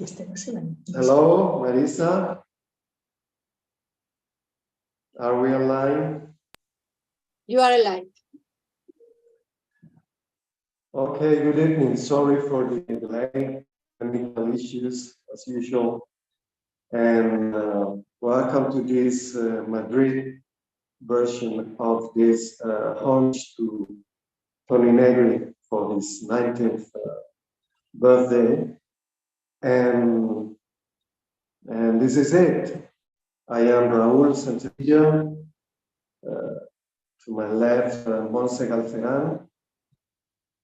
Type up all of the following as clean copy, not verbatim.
Hello, Marisa. Are we online? You are alive. Okay, good evening. Sorry for the delay, technical issues as usual. And welcome to this Madrid version of this homage to Toni Negri for his 90th birthday. And this is it. I am Raúl Sanchevilla. To my left, Monse Galceran.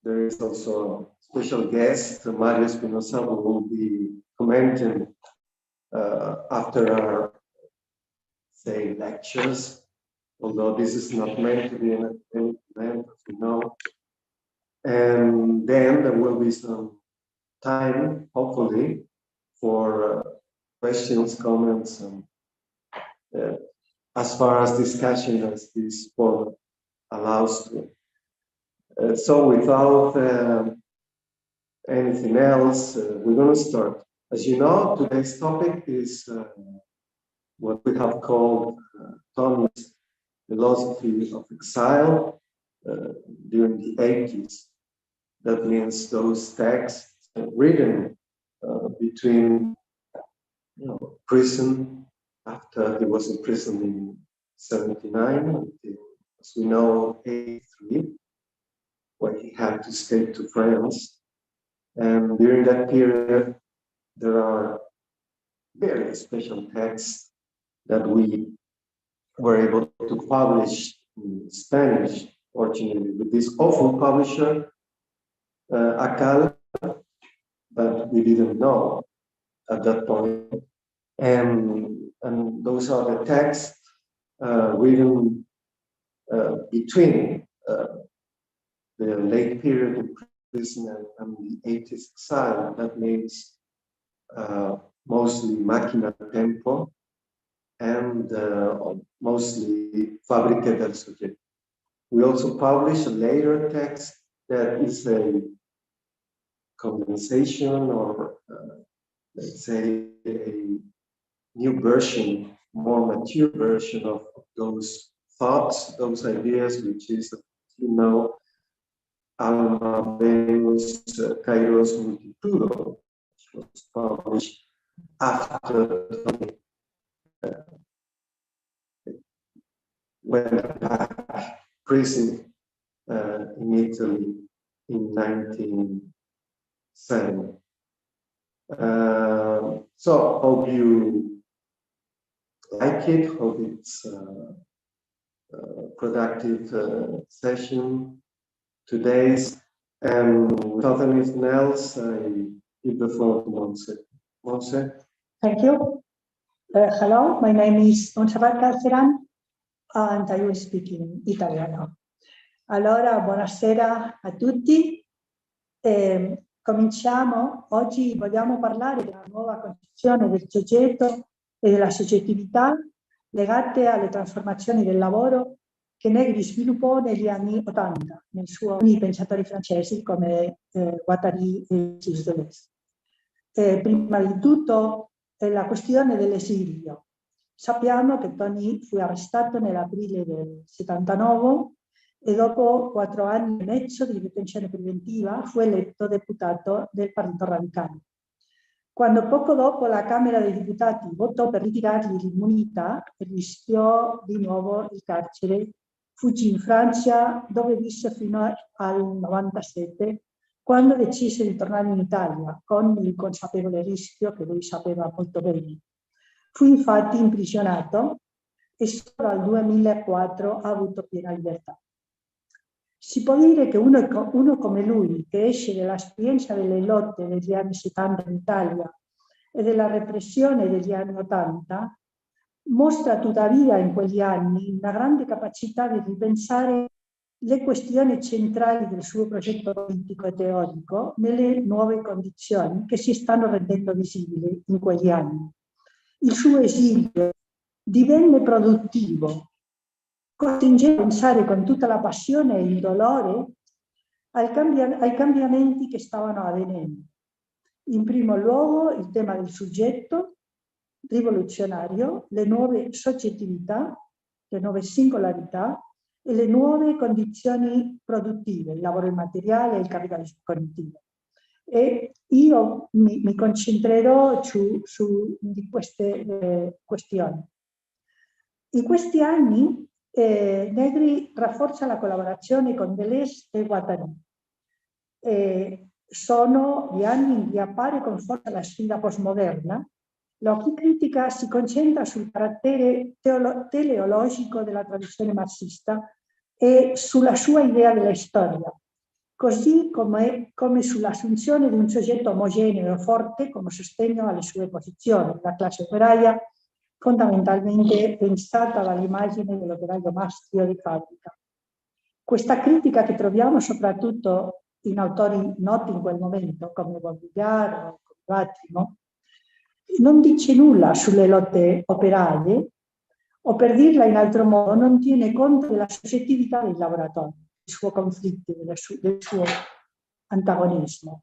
There is also a special guest, Mario Espinosa, who will be commenting after our, say, lectures, although this is not meant to be an event, as you know. And then there will be some time, hopefully, for questions, comments, and as far as discussion as this forum allows to. So without anything else, we're going to start. As you know, today's topic is what we have called Toni's philosophy of exile during the 80s. That means those texts written between prison, after he was in prison in 79, until, as we know, 83, when he had to escape to France. And during that period, there are very special texts that we were able to publish in Spanish, fortunately, with this awful publisher, Acal, but we didn't know at that point. And those are the texts written between the late period in prison and the 80s exile. That means mostly Máquina Tempo and mostly Fábrica del Sujeto. We also published a later text that is a condensation or let's say a new version, more mature version of those thoughts, those ideas, which is, you know, Alma Venus Kairos Multitudo, which was published after went back prison in Italy in 1970. So hope you like it, hope it's a productive session today's, and without anything else, I give the floor to Monse. Monse? Thank you. Hello, my name is Montserrat Galceran, and I will speak in Italiano. Allora, buonasera a tutti. Cominciamo. Oggi vogliamo parlare della nuova concezione del soggetto e della soggettività legate alle trasformazioni del lavoro che Negri sviluppò negli anni 80 nei suoi pensatori francesi come Guattari e Siglo. Prima di tutto la questione dell'esilio. Sappiamo che Toni fu arrestato nell'aprile del 79 e dopo 4 anni e mezzo di detenzione preventiva fu eletto deputato del Partito Radicale. Quando poco dopo la Camera dei Deputati votò per ritirargli l'immunità, rischiò di nuovo il carcere. Fuggì in Francia, dove visse fino al 97, quando decise di tornare in Italia, con il consapevole rischio che lui sapeva molto bene. Fu infatti imprigionato e solo dal 2004 ha avuto piena libertà. Si può dire che uno come lui, che esce dall'esperienza delle lotte degli anni 70 in Italia e della repressione degli anni 80, mostra tuttavia in quegli anni una grande capacità di ripensare le questioni centrali del suo progetto politico e teorico nelle nuove condizioni che si stanno rendendo visibili in quegli anni. Il suo esilio divenne produttivo, costringendo a pensare con tutta la passione e il dolore ai cambiamenti che stavano avvenendo. In primo luogo il tema del soggetto rivoluzionario, le nuove soggettività, le nuove singolarità e le nuove condizioni produttive, il lavoro immateriale e il capitalismo cognitivo. E io mi concentrerò su di queste questioni. In questi anni Negri rafforza la collaborazione con Deleuze e Guattari. Sono gli anni in cui appare con forza la sfida postmoderna, la cui critica si concentra sul carattere teleologico della tradizione marxista e sulla sua idea della storia, così come sull'assunzione di un soggetto omogeneo e forte come sostegno alle sue posizioni, la classe operaia fondamentalmente pensata dall'immagine dell'operaio maschio di fabbrica. Questa critica, che troviamo soprattutto in autori noti in quel momento, come Baudrillard o Vattimo, non dice nulla sulle lotte operaie, o per dirla in altro modo, non tiene conto della soggettività del lavoratore, dei suoi conflitti, del suo antagonismo.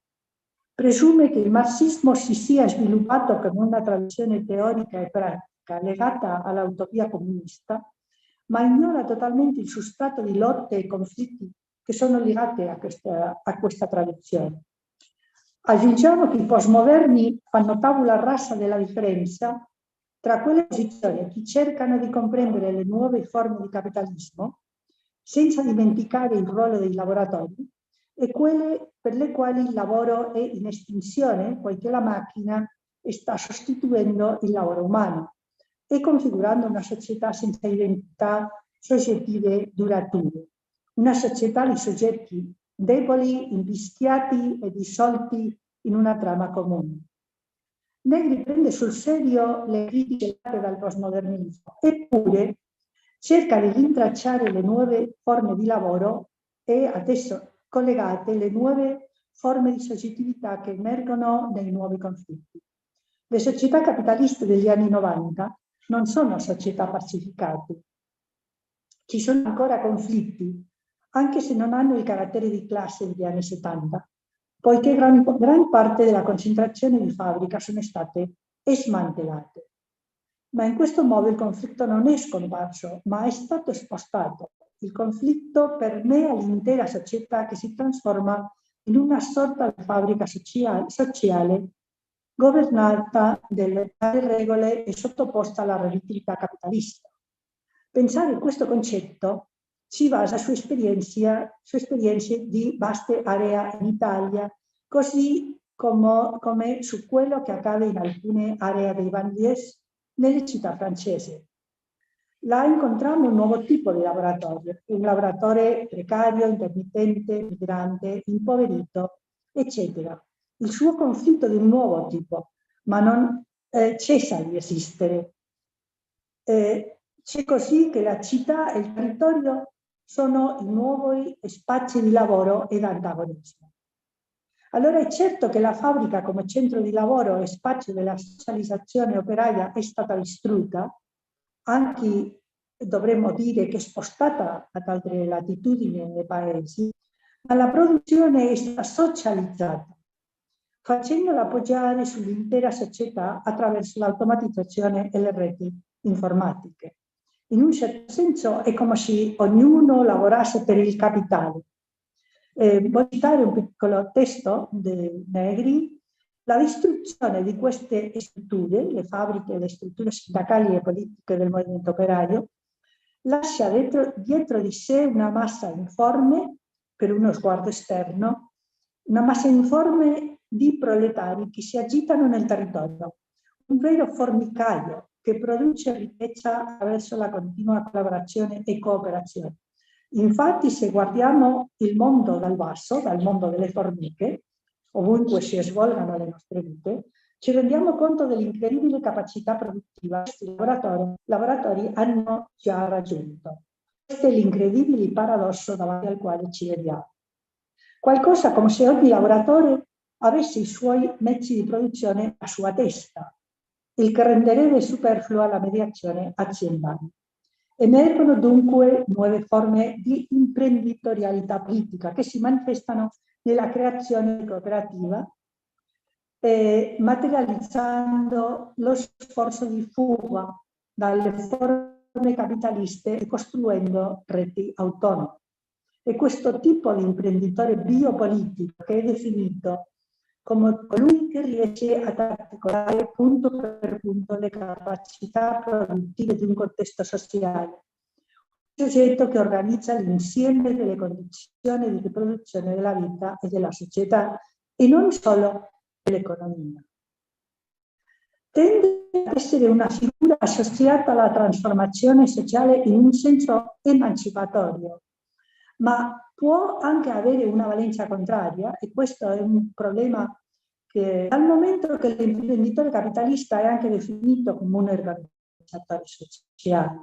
Presume che il marxismo si sia sviluppato come una tradizione teorica e pratica legata all'utopia comunista, ma ignora totalmente il substrato di lotte e conflitti che sono legati a questa tradizione. Aggiungiamo che i postmoderni fanno tabula rasa della differenza tra quelle posizioni che cercano di comprendere le nuove forme di capitalismo, senza dimenticare il ruolo dei lavoratori, e quelle per le quali il lavoro è in estinzione, poiché la macchina sta sostituendo il lavoro umano e configurando una società senza identità soggettive durature, una società di soggetti deboli, invischiati e dissolti in una trama comune. Negri prende sul serio le critiche fatte dal postmodernismo, eppure cerca di rintracciare le nuove forme di lavoro e adesso collegate le nuove forme di soggettività che emergono nei nuovi conflitti. Le società capitaliste degli anni 90 non sono società pacificate. Ci sono ancora conflitti, anche se non hanno il carattere di classe degli anni 70, poiché gran parte della concentrazione di fabbrica sono state smantellate. Ma in questo modo il conflitto non è scomparso, ma è stato spostato. Il conflitto permea l'intera società, che si trasforma in una sorta di fabbrica sociale governata dalle regole e sottoposta alla relatività capitalista. Pensare questo concetto si basa su esperienze di vaste aree in Italia, così come su quello che accade in alcune aree dei banlieues nelle città francesi. Là incontriamo un nuovo tipo di lavoratore, un lavoratore precario, intermittente, migrante, impoverito, eccetera. Il suo conflitto di un nuovo tipo, ma non cessa di esistere. C'è così che la città e il territorio sono i nuovi spazi di lavoro ed antagonismo. Allora è certo che la fabbrica come centro di lavoro e spazio della socializzazione operaia è stata distrutta, anche dovremmo dire che è spostata ad altre latitudini nei paesi, ma la produzione è stata socializzata, facendola appoggiare sull'intera società attraverso l'automatizzazione e le reti informatiche. In un certo senso è come se ognuno lavorasse per il capitale. Voglio citare un piccolo testo di Negri. La distruzione di queste strutture, le fabbriche e le strutture sindacali e politiche del movimento operaio, lascia dietro di sé una massa informe, per uno sguardo esterno, una massa informe di proletari che si agitano nel territorio, un vero formicaio che produce ricchezza attraverso la continua collaborazione e cooperazione. Infatti, se guardiamo il mondo dal basso, dal mondo delle formiche, ovunque si svolgano le nostre vite, ci rendiamo conto dell'incredibile capacità produttiva che questi lavoratori hanno già raggiunto. Questo è l'incredibile paradosso davanti al quale ci vediamo. Qualcosa come se ogni lavoratore avesse i suoi mezzi di produzione a sua testa, il che renderebbe superflua la mediazione aziendale. Emergono dunque nuove forme di imprenditorialità politica che si manifestano nella creazione cooperativa materializzando lo sforzo di fuga dalle forme capitaliste e costruendo reti autonome. E questo tipo di imprenditore biopolitico, che è definito come colui che riesce ad articolare punto per punto le capacità produttive di un contesto sociale, un soggetto che organizza l'insieme delle condizioni di riproduzione della vita e della società e non solo dell'economia. Tende ad essere una figura associata alla trasformazione sociale in un senso emancipatorio, ma può anche avere una valenza contraria, e questo è un problema che, dal momento che l'imprenditore capitalista è anche definito come un organizzatore sociale.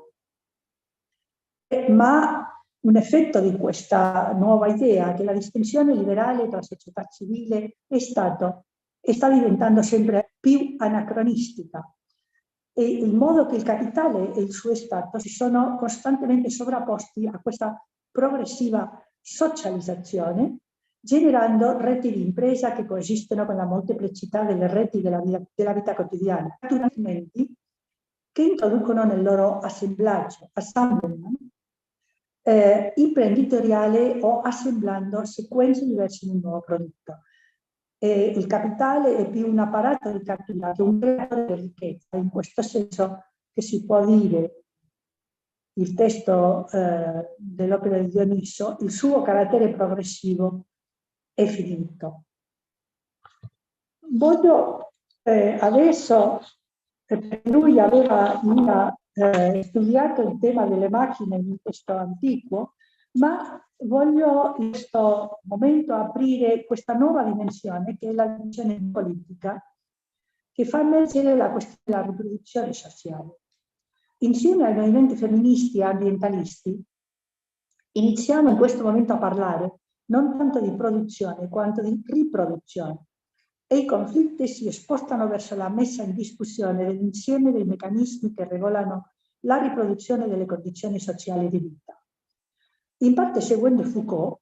Ma un effetto di questa nuova idea, che la distinzione liberale tra società civile sta diventando sempre più anacronistica, e il modo che il capitale e il suo Stato si sono costantemente sovrapposti a questa progressiva socializzazione, generando reti di impresa che coesistono con la molteplicità delle reti della vita quotidiana, strumenti che introducono nel loro assemblaggio, imprenditoriale, o assemblando sequenze diverse di un nuovo prodotto. Il capitale è più un apparato di cattura che un creatore di ricchezza, in questo senso che si può dire, il testo dell'opera di Dioniso, il suo carattere progressivo è finito. Voglio adesso, perché lui aveva studiato il tema delle macchine in un testo antico, ma voglio in questo momento aprire questa nuova dimensione, che è la dimensione politica, che fa emergere la questione della riproduzione sociale. Insieme ai movimenti femministi e ambientalisti, iniziamo in questo momento a parlare non tanto di produzione quanto di riproduzione, e i conflitti si spostano verso la messa in discussione dell'insieme dei meccanismi che regolano la riproduzione delle condizioni sociali di vita. In parte seguendo Foucault,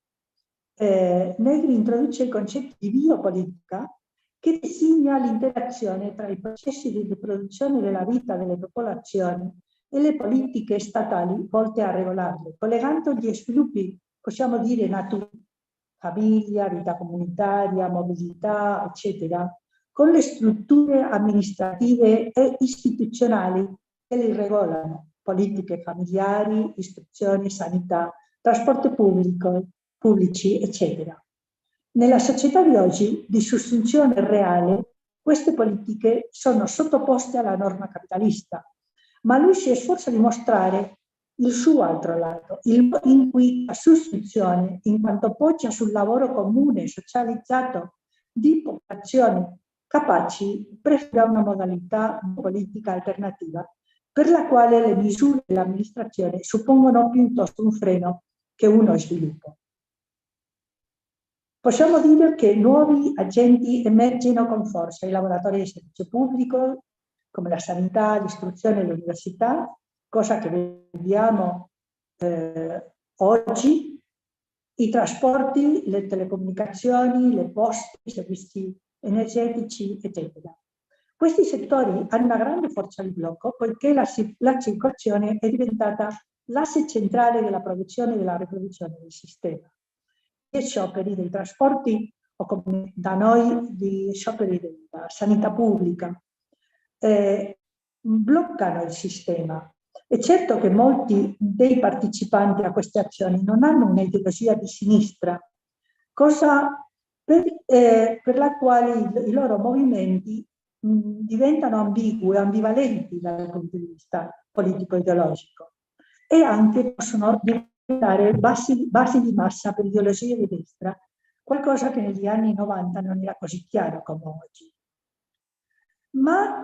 Negri introduce il concetto di biopolitica, che designa l'interazione tra i processi di riproduzione della vita delle popolazioni e le politiche statali volte a regolarle, collegando gli sviluppi, possiamo dire, naturali, famiglia, vita comunitaria, mobilità, eccetera, con le strutture amministrative e istituzionali che li regolano, politiche familiari, istruzione, sanità, trasporto pubblici, eccetera. Nella società di oggi, di sussunzione reale, queste politiche sono sottoposte alla norma capitalista, ma lui si sforza di mostrare il suo altro lato, il modo in cui la sussunzione, in quanto poggia sul lavoro comune, socializzato, di popolazioni capaci, prefigura una modalità politica alternativa, per la quale le misure dell'amministrazione suppongono piuttosto un freno che uno sviluppo. Possiamo dire che nuovi agenti emergono con forza: i lavoratori del servizio pubblico, come la sanità, l'istruzione e l'università, cosa che vediamo oggi, i trasporti, le telecomunicazioni, le poste, i servizi energetici, eccetera. Questi settori hanno una grande forza di blocco, poiché la circolazione è diventata l'asse centrale della produzione e della riproduzione del sistema. Gli scioperi dei trasporti, o come da noi gli scioperi della sanità pubblica, bloccano il sistema. È certo che molti dei partecipanti a queste azioni non hanno un'ideologia di sinistra, cosa per la quale i loro movimenti diventano ambigui, ambivalenti dal punto di vista politico-ideologico, e anche possono diventare basi di massa per ideologie di destra, qualcosa che negli anni 90 non era così chiaro come oggi. Ma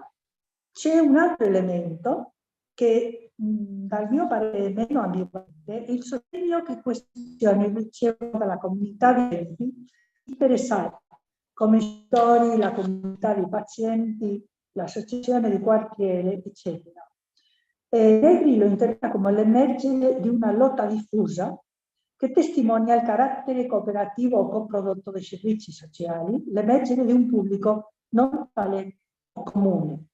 c'è un altro elemento che, dal mio parere, è meno ambivalente: è il sostegno che queste azioni ricevono dalla comunità di enti interessati, come i genitori, la comunità dei pazienti, l'associazione di quartiere, eccetera. Negri lo interpreta come l'emergere di una lotta diffusa che testimonia il carattere cooperativo o coprodotto dei servizi sociali, l'emergere di un pubblico non tale comune,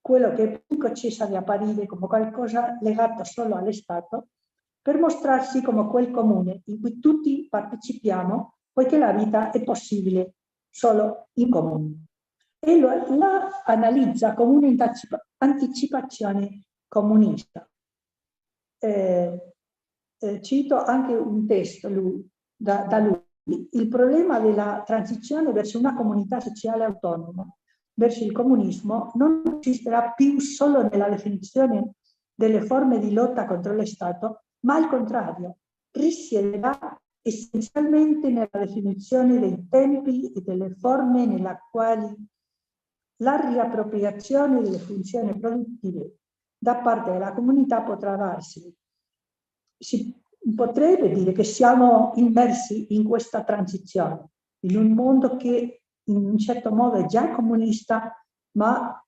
quello che il pubblico cessa di apparire come qualcosa legato solo allo Stato per mostrarsi come quel comune in cui tutti partecipiamo, poiché la vita è possibile solo in comune. E la analizza come un'anticipazione comunista. Cito anche un testo da lui. Il problema della transizione verso una comunità sociale autonoma, verso il comunismo, non consisterà più solo nella definizione delle forme di lotta contro lo Stato, ma al contrario, risiederà essenzialmente nella definizione dei tempi e delle forme nella quali la riappropriazione delle funzioni produttive da parte della comunità potrà darsi. Si potrebbe dire che siamo immersi in questa transizione, in un mondo che in un certo modo è già comunista, ma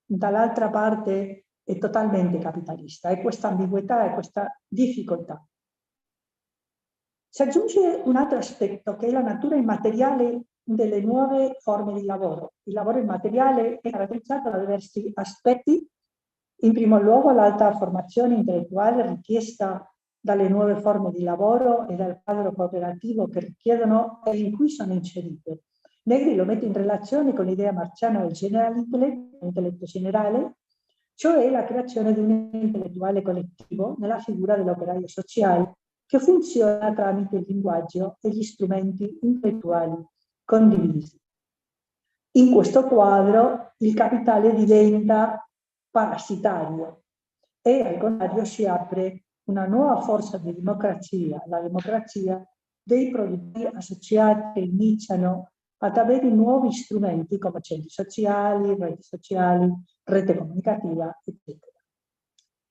dall'altra parte è totalmente capitalista. E questa ambiguità e questa difficoltà. Si aggiunge un altro aspetto, che è la natura immateriale delle nuove forme di lavoro. Il lavoro immateriale è caratterizzato da diversi aspetti. In primo luogo l'alta formazione intellettuale richiesta dalle nuove forme di lavoro e dal quadro cooperativo che richiedono e in cui sono inserite. Negri lo mette in relazione con l'idea marxiana del intelletto generale, cioè la creazione di un intellettuale collettivo nella figura dell'operaio sociale, che funziona tramite il linguaggio e gli strumenti intellettuali condivisi. In questo quadro il capitale diventa parassitario e al contrario si apre una nuova forza di democrazia, la democrazia dei produttori associati che iniziano ad avere nuovi strumenti come centri sociali, rete comunicativa, eccetera.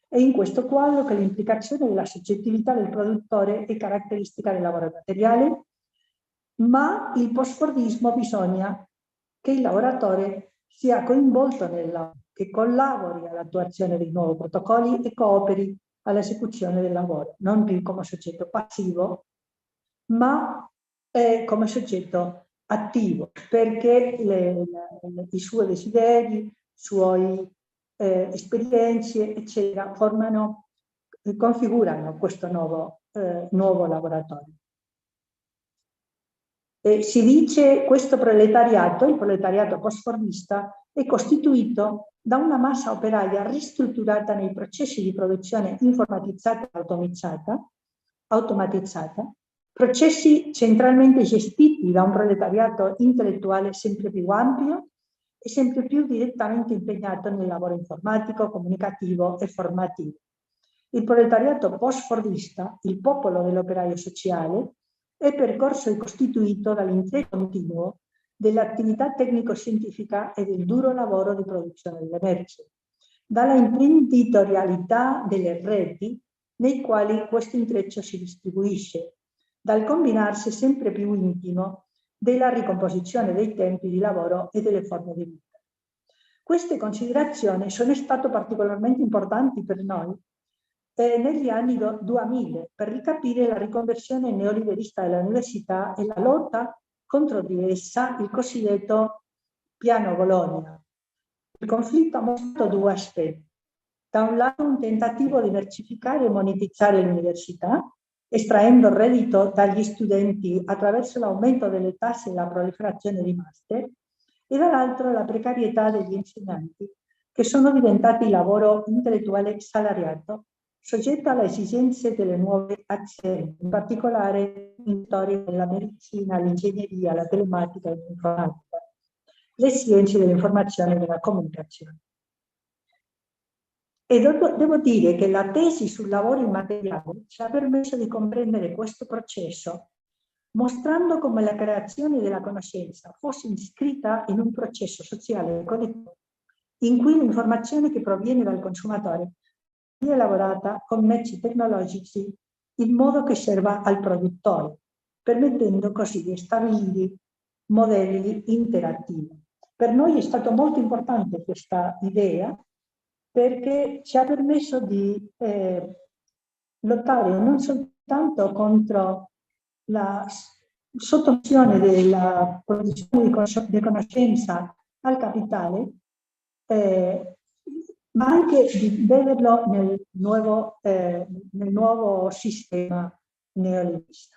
È in questo quadro che l'implicazione della soggettività del produttore è caratteristica del lavoro materiale, ma il postfordismo bisogna che il lavoratore sia coinvolto nel lavoro, che collabori all'attuazione dei nuovi protocolli e cooperi all'esecuzione del lavoro, non più come soggetto passivo, ma come soggetto attivo, perché i suoi desideri, i suoi esperienze, eccetera, configurano questo nuovo laboratorio. Si dice questo proletariato, il proletariato postfordista, è costituito da una massa operaia ristrutturata nei processi di produzione informatizzata e automatizzata, processi centralmente gestiti da un proletariato intellettuale sempre più ampio e sempre più direttamente impegnato nel lavoro informatico, comunicativo e formativo. Il proletariato postfordista, il popolo dell'operaio sociale, è percorso e costituito dall'intreccio continuo dell'attività tecnico-scientifica e del duro lavoro di produzione delle merci, dalla imprenditorialità delle reti nei quali questo intreccio si distribuisce, dal combinarsi sempre più intimo della ricomposizione dei tempi di lavoro e delle forme di vita. Queste considerazioni sono state particolarmente importanti per noi negli anni 2000 per ricapire la riconversione neoliberista dell'università e la lotta contro di essa, il cosiddetto piano Bologna. Il conflitto ha mostrato due aspetti. Da un lato un tentativo di mercificare e monetizzare l'università, estraendo reddito dagli studenti attraverso l'aumento delle tasse e la proliferazione di master, e dall'altro la precarietà degli insegnanti, che sono diventati lavoro intellettuale salariato, soggetto alle esigenze delle nuove aziende, in particolare in storia della medicina, l'ingegneria, la telematica e l'informatica, le scienze dell'informazione e della comunicazione. E devo dire che la tesi sul lavoro immateriale ci ha permesso di comprendere questo processo, mostrando come la creazione della conoscenza fosse iscritta in un processo sociale e collettivo, in cui l'informazione che proviene dal consumatore è elaborata con mezzi tecnologici in modo che serva al produttore, permettendo così di stabilire modelli interattivi. Per noi è stato molto importante questa idea perché ci ha permesso di lottare non soltanto contro sottomissione della produzione di conoscenza al capitale, ma anche di vederlo nel nuovo sistema neoliberista.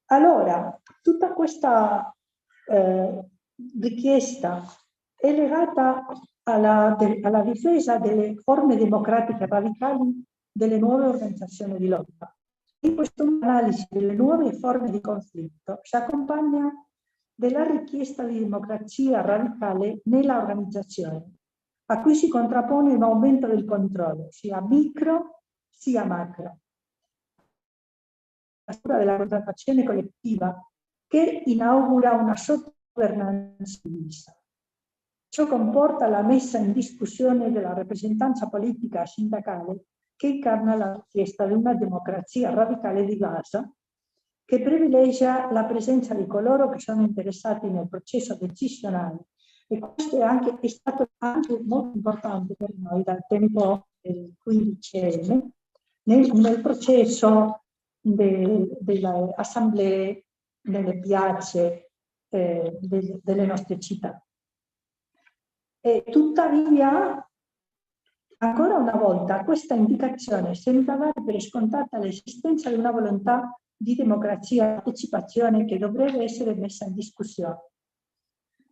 Allora, tutta questa richiesta è legata alla difesa delle forme democratiche radicali delle nuove organizzazioni di lotta. In questa analisi delle nuove forme di conflitto si accompagna della richiesta di democrazia radicale nella organizzazione, a cui si contrappone un aumento del controllo, sia micro sia macro. La struttura della contrattazione collettiva che inaugura una sottogovernanza divisa. Ciò comporta la messa in discussione della rappresentanza politica sindacale che incarna la richiesta di una democrazia radicale di base che privilegia la presenza di coloro che sono interessati nel processo decisionale. E questo è stato anche molto importante per noi dal tempo del 15 nel processo delle assemblee nelle piazze delle nostre città. E tuttavia, ancora una volta, questa indicazione sembra dare per scontata l'esistenza di una volontà di democrazia e partecipazione che dovrebbe essere messa in discussione.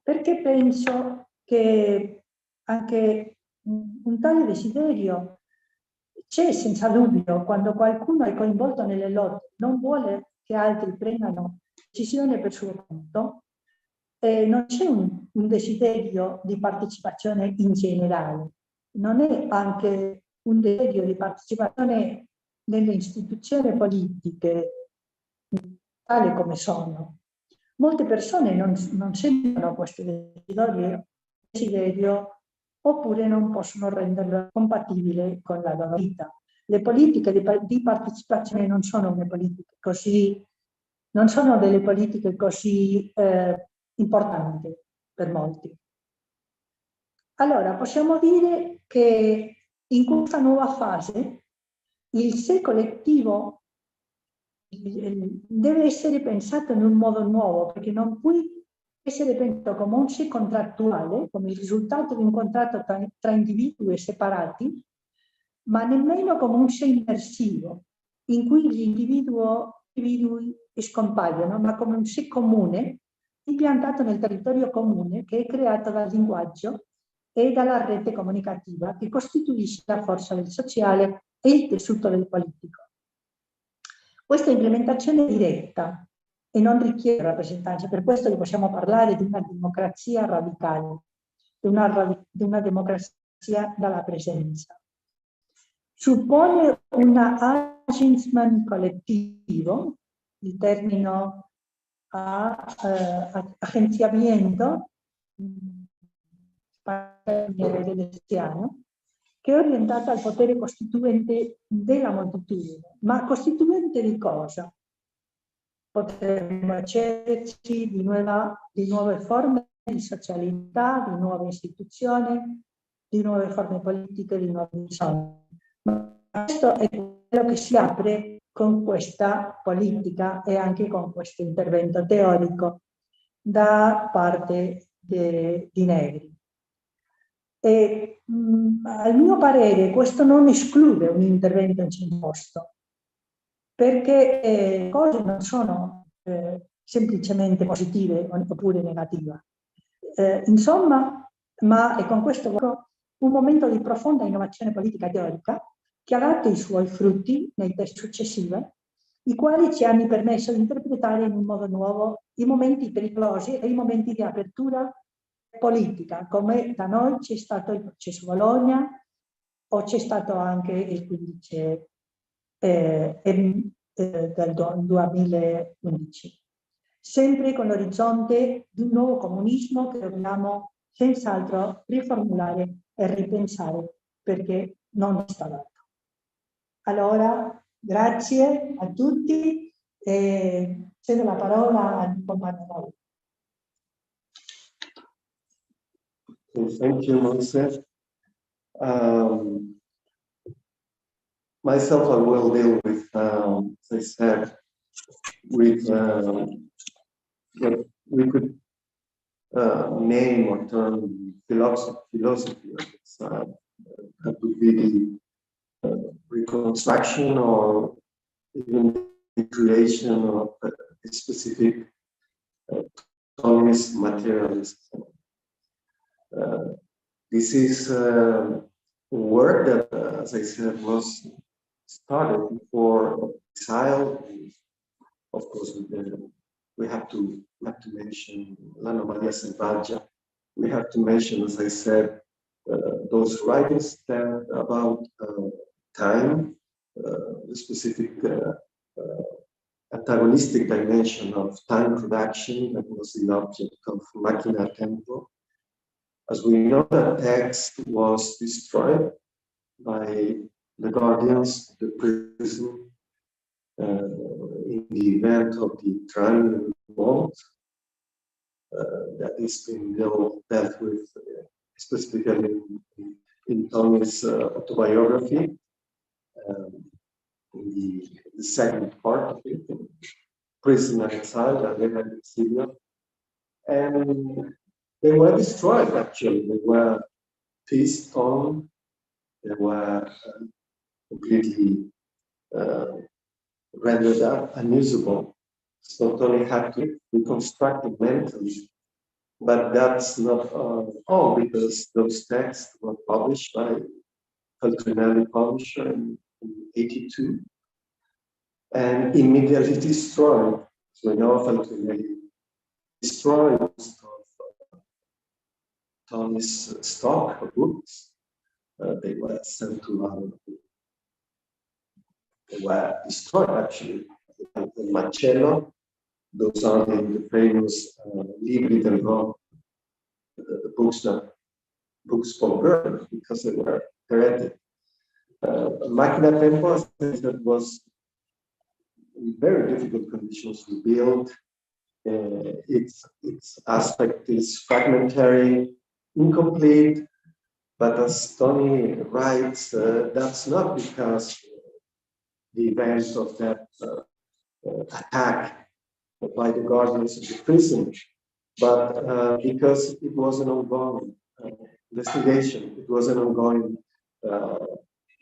Perché penso che anche un tale desiderio c'è senza dubbio quando qualcuno è coinvolto nelle lotte, non vuole che altri prendano decisioni per suo conto, non c'è un desiderio di partecipazione in generale, non è anche un desiderio di partecipazione nelle istituzioni politiche, tale come sono. Molte persone non sentono questo desiderio oppure non possono renderlo compatibile con la loro vita. Le politiche di partecipazione non sono delle politiche così importanti per molti. Allora, possiamo dire che in questa nuova fase il sé collettivo deve essere pensato in un modo nuovo, perché non può essere pensato come un sé contrattuale, come il risultato di un contratto tra individui separati, ma nemmeno come un sé immersivo, in cui gli individui scompaiono, ma come un sé comune, impiantato nel territorio comune che è creato dal linguaggio e dalla rete comunicativa che costituisce la forza del sociale e il tessuto del politico. Questa implementazione è diretta e non richiede rappresentanza, per questo che possiamo parlare di una democrazia radicale, di una democrazia dalla presenza. Suppone un agenzment collettivo, il termine agenziamento, dell'estiano, che è orientata al potere costituente della moltitudine. Ma costituente di cosa? Potremmo accederci di nuove forme di socialità, di nuove istituzioni, di nuove forme politiche, di nuove visioni. Ma questo è quello che si apre con questa politica e anche con questo intervento teorico da parte di Negri. E, al mio parere questo non esclude un intervento in imposto, perché le cose non sono semplicemente positive oppure negative. Insomma, ma è con questo un momento di profonda innovazione politica teorica che ha dato i suoi frutti nei test successivi, i quali ci hanno permesso di interpretare in un modo nuovo i momenti pericolosi e i momenti di apertura politica, come da noi c'è stato il processo Bologna o c'è stato anche il 15 del 2011, sempre con l'orizzonte di un nuovo comunismo che dobbiamo senz'altro riformulare e ripensare perché non sta dato. Allora, grazie a tutti e cedo la parola al compagno. Thank you, Moise. Myself, I will deal with, as I said, with what we could name or term philosophy of exile. That would be the reconstruction or even the creation of a specific Thomist materialism. This is a work that, as I said, was started before exile. Of course, we have to mention l'Anomalia Selvaggia. We have to mention, as I said, those writings that about time, the specific antagonistic dimension of time production that was the object of Machina a Tempo. As we know, that text was destroyed by the guardians of the prison in the event of the Triangle Revolt that is being dealt with specifically in Toni's autobiography, in the second part of it, Prison and Exile, Levedad and Siglo. And they were destroyed, actually. They were pieced on, they were completely rendered unusable. So Toni had to reconstruct it mentally. But that's not all, because those texts were published by Feltrinelli publisher in 1982 and immediately destroyed. So we know Feltrinelli destroyed most of Toni's stock of books. They were sent to they were destroyed, actually. In Marcello, those are the famous Libre the books for girls, because they were heretic. Machina a Tempo, that was in very difficult conditions to build. Its aspect is fragmentary, incomplete, but as Toni writes, that's not because the events of that attack by the guardians of the prison, but because it was an ongoing investigation, it was an ongoing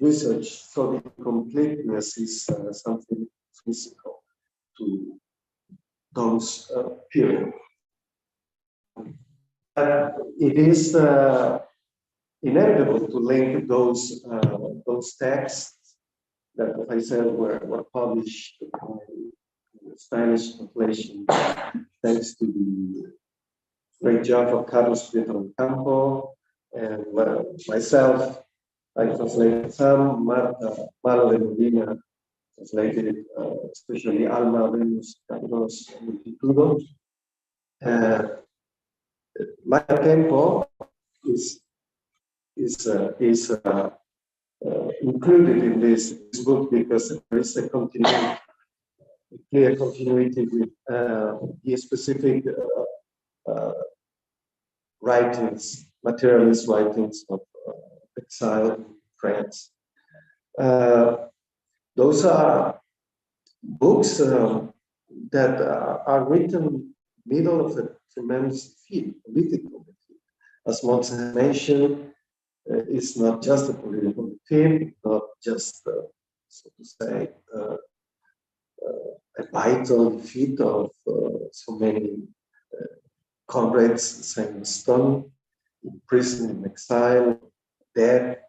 research, so the completeness is something physical to those periods. It is inevitable to link those texts that, as I said, were published by Spanish translation, thanks to the great job of Carlos Prieto Campo and myself. I translated some, Marta Malo de Molina translated especially Alma Venus Carlos Multitudo. My tempo is included in this book because there is a continuity, a clear continuity with the specific writings, materialist writings of exile in France. Those are books that are written middle of a tremendous defeat, political defeat. As Mons mentioned, it's not just a political defeat, not just, so to say, a vital defeat of so many comrades, same as Toni, in prison, in exile, dead.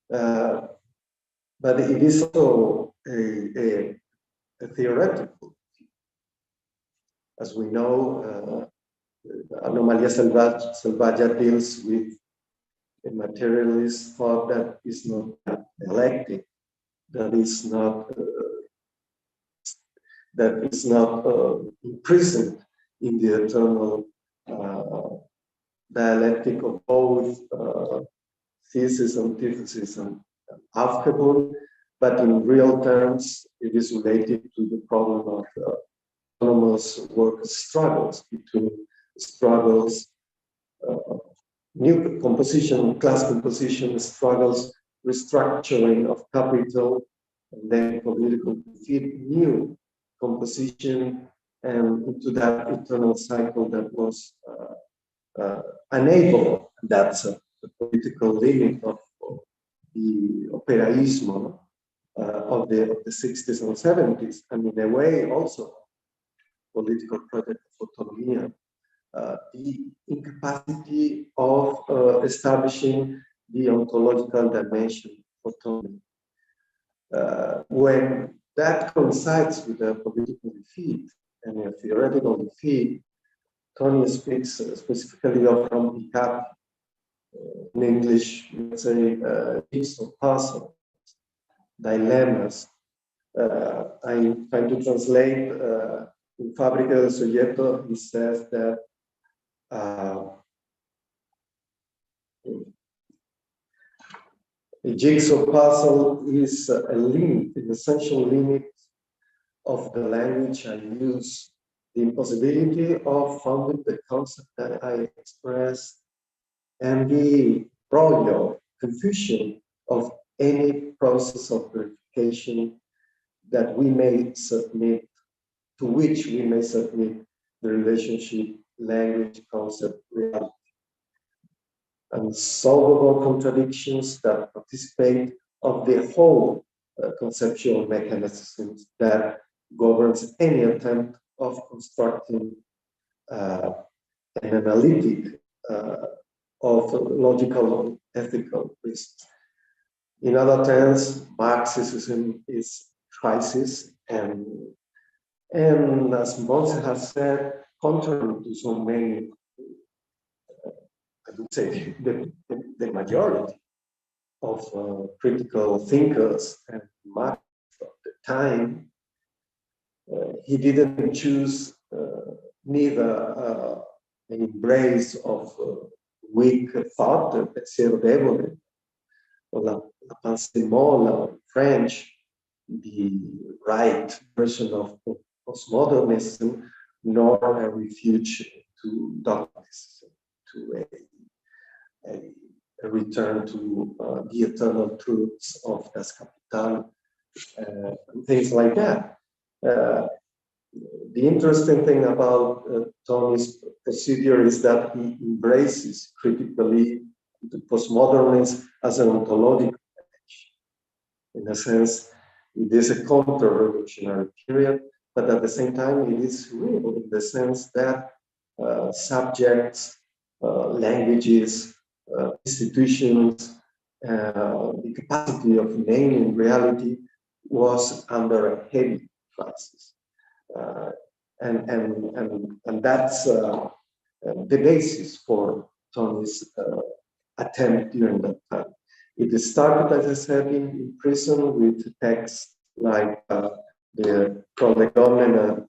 But it is also a theoretical. As we know, Anomalia Selvaggia deals with a materialist thought that is not dialectic, that is not imprisoned in the eternal dialectic of both thesis, antithesis, and Aufhebung, but in real terms, it is related to the problem of autonomous work struggles, between struggles, new composition, class composition struggles, restructuring of capital, and then political defeat, new composition and into that eternal cycle that was unable, that's the political limit of the operaismo of the 60s and 70s, and in a way also political project of Autonomía, the incapacity of establishing the ontological dimension of autonomy. When that coincides with a political defeat and a theoretical defeat, Toni speaks specifically of handicap, in English, let's say, jigsaw puzzle, dilemmas. I'm trying to translate in Fábrica del Sujeto, he says that a jigsaw puzzle is a limit, an essential limit of the language I use, the impossibility of founding the concept that I express, and the broglio, confusion of any process of verification that we may submit, to which we may submit the relationship, language, concept, reality. Unsolvable contradictions that participate of the whole conceptual mechanisms that governs any attempt of constructing an analytic of logical or ethical reasons. In other terms, Marxism is crisis, and as Monse has said, contrary to so many, I would say the majority of critical thinkers and Marxists of the time, he didn't choose neither an embrace of weak thought, pensiero debole, or la pensée molle in French, the right version of postmodernism, nor a refuge to dogmatism, to a return to the eternal truths of Das Kapital, and things like that. The interesting thing about Toni's procedure is that he embraces critically the postmodernism as an ontological age. In a sense, it is a counter-revolutionary period, but at the same time, it is real in the sense that subjects, languages, institutions, the capacity of naming reality was under a heavy crisis. And that's the basis for Toni's attempt during that time. It started, as I said, in prison with texts like the Prolegomena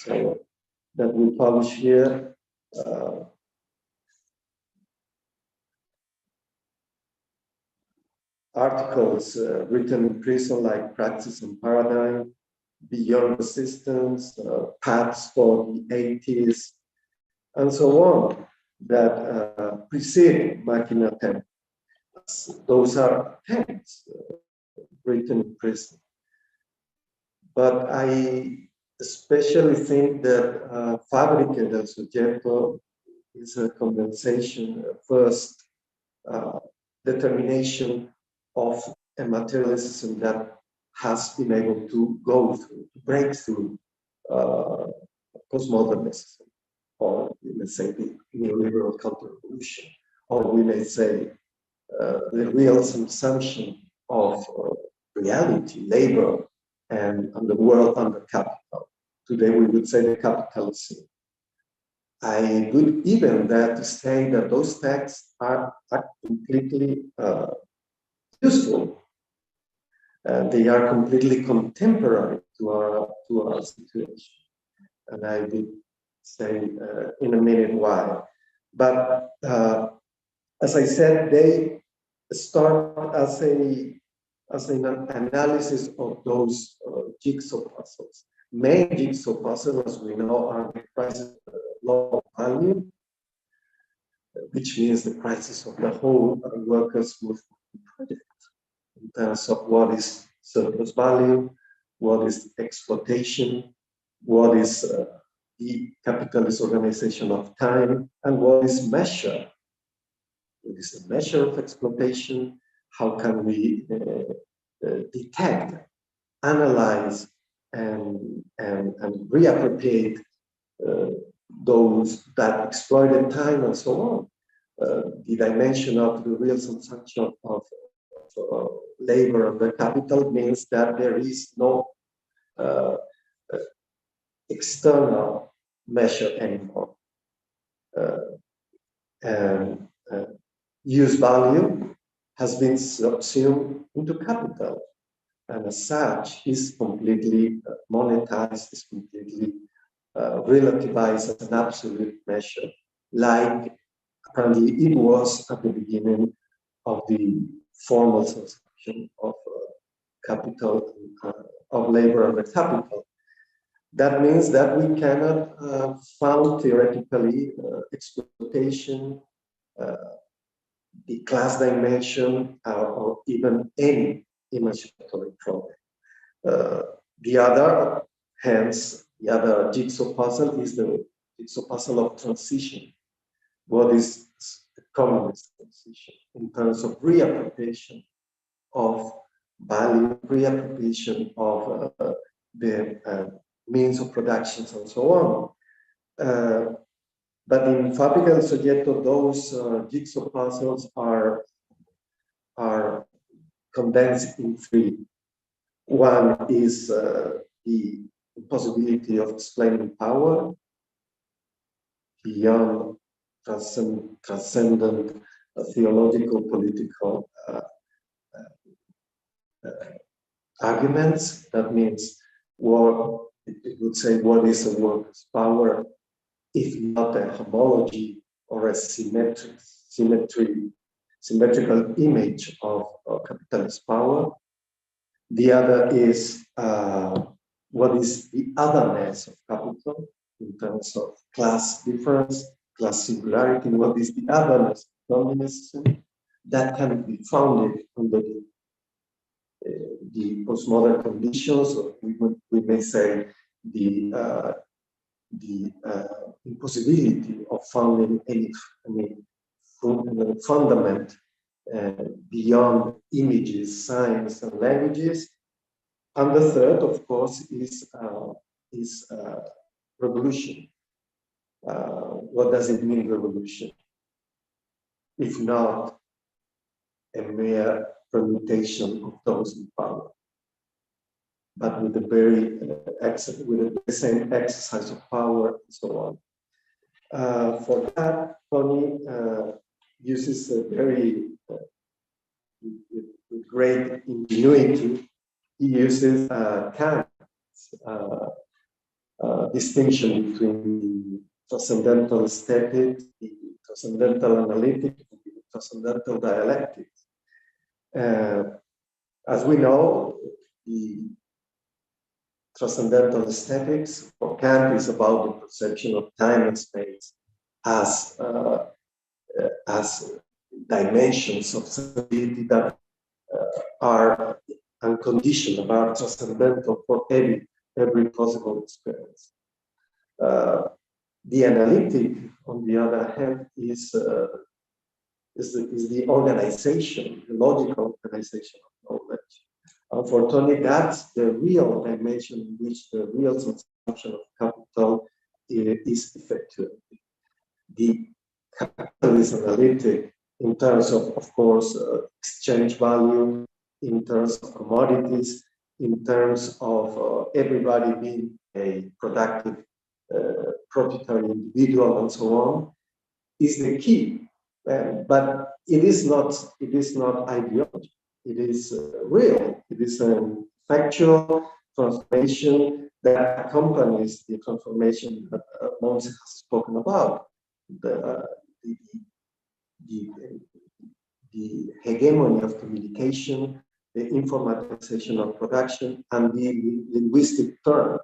that we publish here. Articles written in prison like Practice and Paradigm, Beyond Resistance, Paths for the 80s, and so on, that precede Machina Tempo. Those are attempts written in prison. But I especially think that Fábrica del Sujeto is a condensation, first determination of a materialism that has been able to go through, to break through postmodernism, or we may say the neoliberal counter-revolution, or we may say the real assumption of reality, labor, and the world under capital. Today we would say the capitalism. I would even dare to say that those texts are completely useful. They are completely contemporary to our situation, and I will say in a minute why. But as I said, they start as an analysis of those jigsaw puzzles. Main jigsaw puzzles, as we know, are the crisis of law of value, which means the crisis of the whole workers' movement project in terms of what is surplus value, what is exploitation, what is the capitalist organization of time, and what is measure. What is the measure of exploitation? How can we detect, analyze, and reappropriate those that exploited time and so on? The dimension of the real consumption of labor and the capital means that there is no external measure anymore. And use value has been subsumed into capital, and as such is completely monetized, is completely relativized as an absolute measure, like apparently it was at the beginning of the formal consumption of capital, of labor and the capital. That means that we cannot found theoretically exploitation, the class dimension, or even any imaginatory problem. The other, hence, the other jigsaw puzzle is the jigsaw puzzle of transition. What is the communist transition in terms of reappropriation of value, reappropriation of the means of productions and so on. But in Fábrica del Sujeto, those jigsaw puzzles are condensed in three. One is the possibility of explaining power beyond transcendent theological, political arguments. That means what it would say, what is a worker's power, if not a homology or a symmetrical image of capitalist power. The other is what is the otherness of capital in terms of class difference, class singularity, what is the otherness of communism that can be founded under the postmodern conditions, or we may say the impossibility of founding any fundament beyond images, signs, and languages. And the third, of course, is revolution. What does it mean, revolution? If not a mere permutation of those in power, but with the same exercise of power and so on. For that, Toni uses a very with great ingenuity. He uses Kant's distinction between the transcendental aesthetic, the transcendental analytic, and the transcendental dialectic. As we know, the transcendental aesthetics for Kant is about the perception of time and space as dimensions of sensibility that are unconditional, are transcendental for every possible experience. The analytic, on the other hand, is the organization, the logical organization of knowledge. For Toni, that's the real dimension in which the real consumption of capital is effective. The capitalist analytic, in terms of course, exchange value, in terms of commodities, in terms of everybody being a productive proprietary individual and so on, is the key. But it is not ideology. It is real. It is a factual transformation that accompanies the transformation that Mons has spoken about. The hegemony of communication, the informatization of production, and the linguistic turn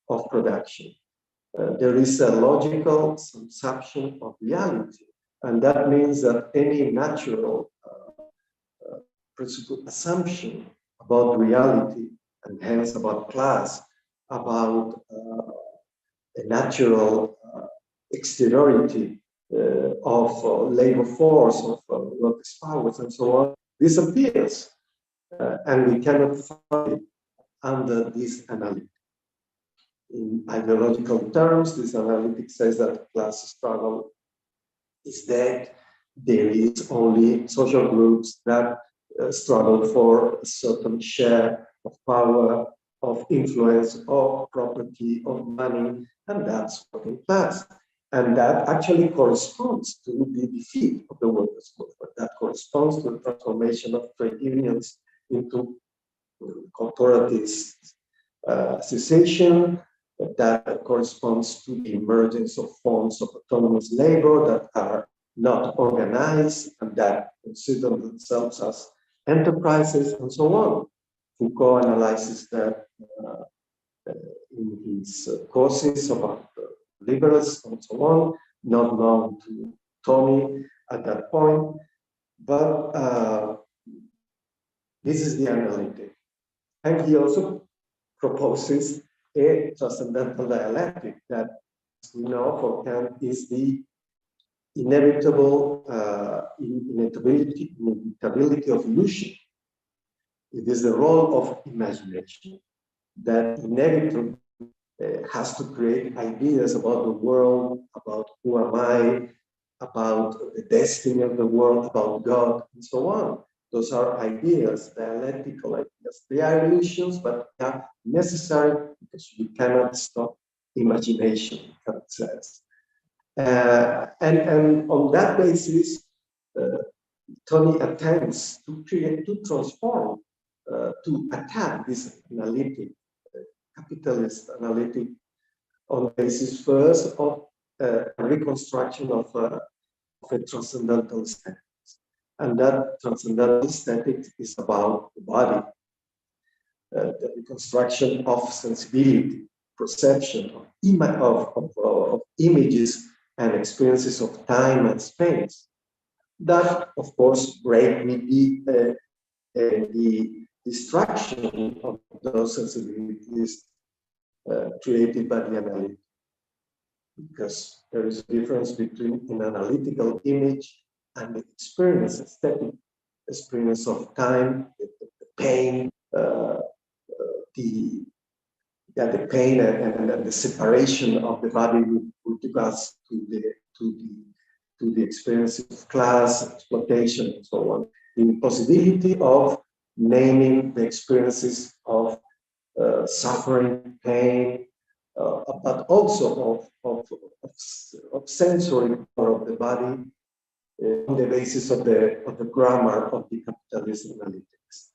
of production. There is a logical conception of reality, and that means that any natural assumption about reality and hence about class, about a natural exteriority of labor force, of workers' powers, and so on, disappears. And we cannot find it under this analytic. In ideological terms, this analytic says that class struggle is dead. There is only social groups that struggle for a certain share of power, of influence, of property, of money, and that's working class. And that actually corresponds to the defeat of the workers' movement. That corresponds to the transformation of trade unions into corporatist association. That corresponds to the emergence of forms of autonomous labor that are not organized and that consider themselves as enterprises and so on. Foucault analyzes that in his courses about liberals and so on, not known to Toni at that point, but this is the analytic. And he also proposes a transcendental dialectic that, as we know, for Kant is the inevitability of illusion. It is the role of imagination that inevitably has to create ideas about the world, about who am I, about the destiny of the world, about God, and so on. Those are ideas, dialectical ideas. They are illusions, but they are necessary because we cannot stop imagination, Kant says. And on that basis, Toni attempts to create, to transform, to attack this analytic, capitalist analytic, on the basis first of a reconstruction of a transcendental aesthetic. And that transcendental aesthetic is about the body, the reconstruction of sensibility, perception, of images and experiences of time and space. That, of course, break with the distraction of those sensibilities created by the analytic. Because there is a difference between an analytical image and the experience, aesthetic experience of time, the pain, the pain and the separation of the body with regards to the experience of class, exploitation, and so on. The impossibility of naming the experiences of suffering, pain, but also of sensory power of the body on the basis of the grammar of the capitalist analytics.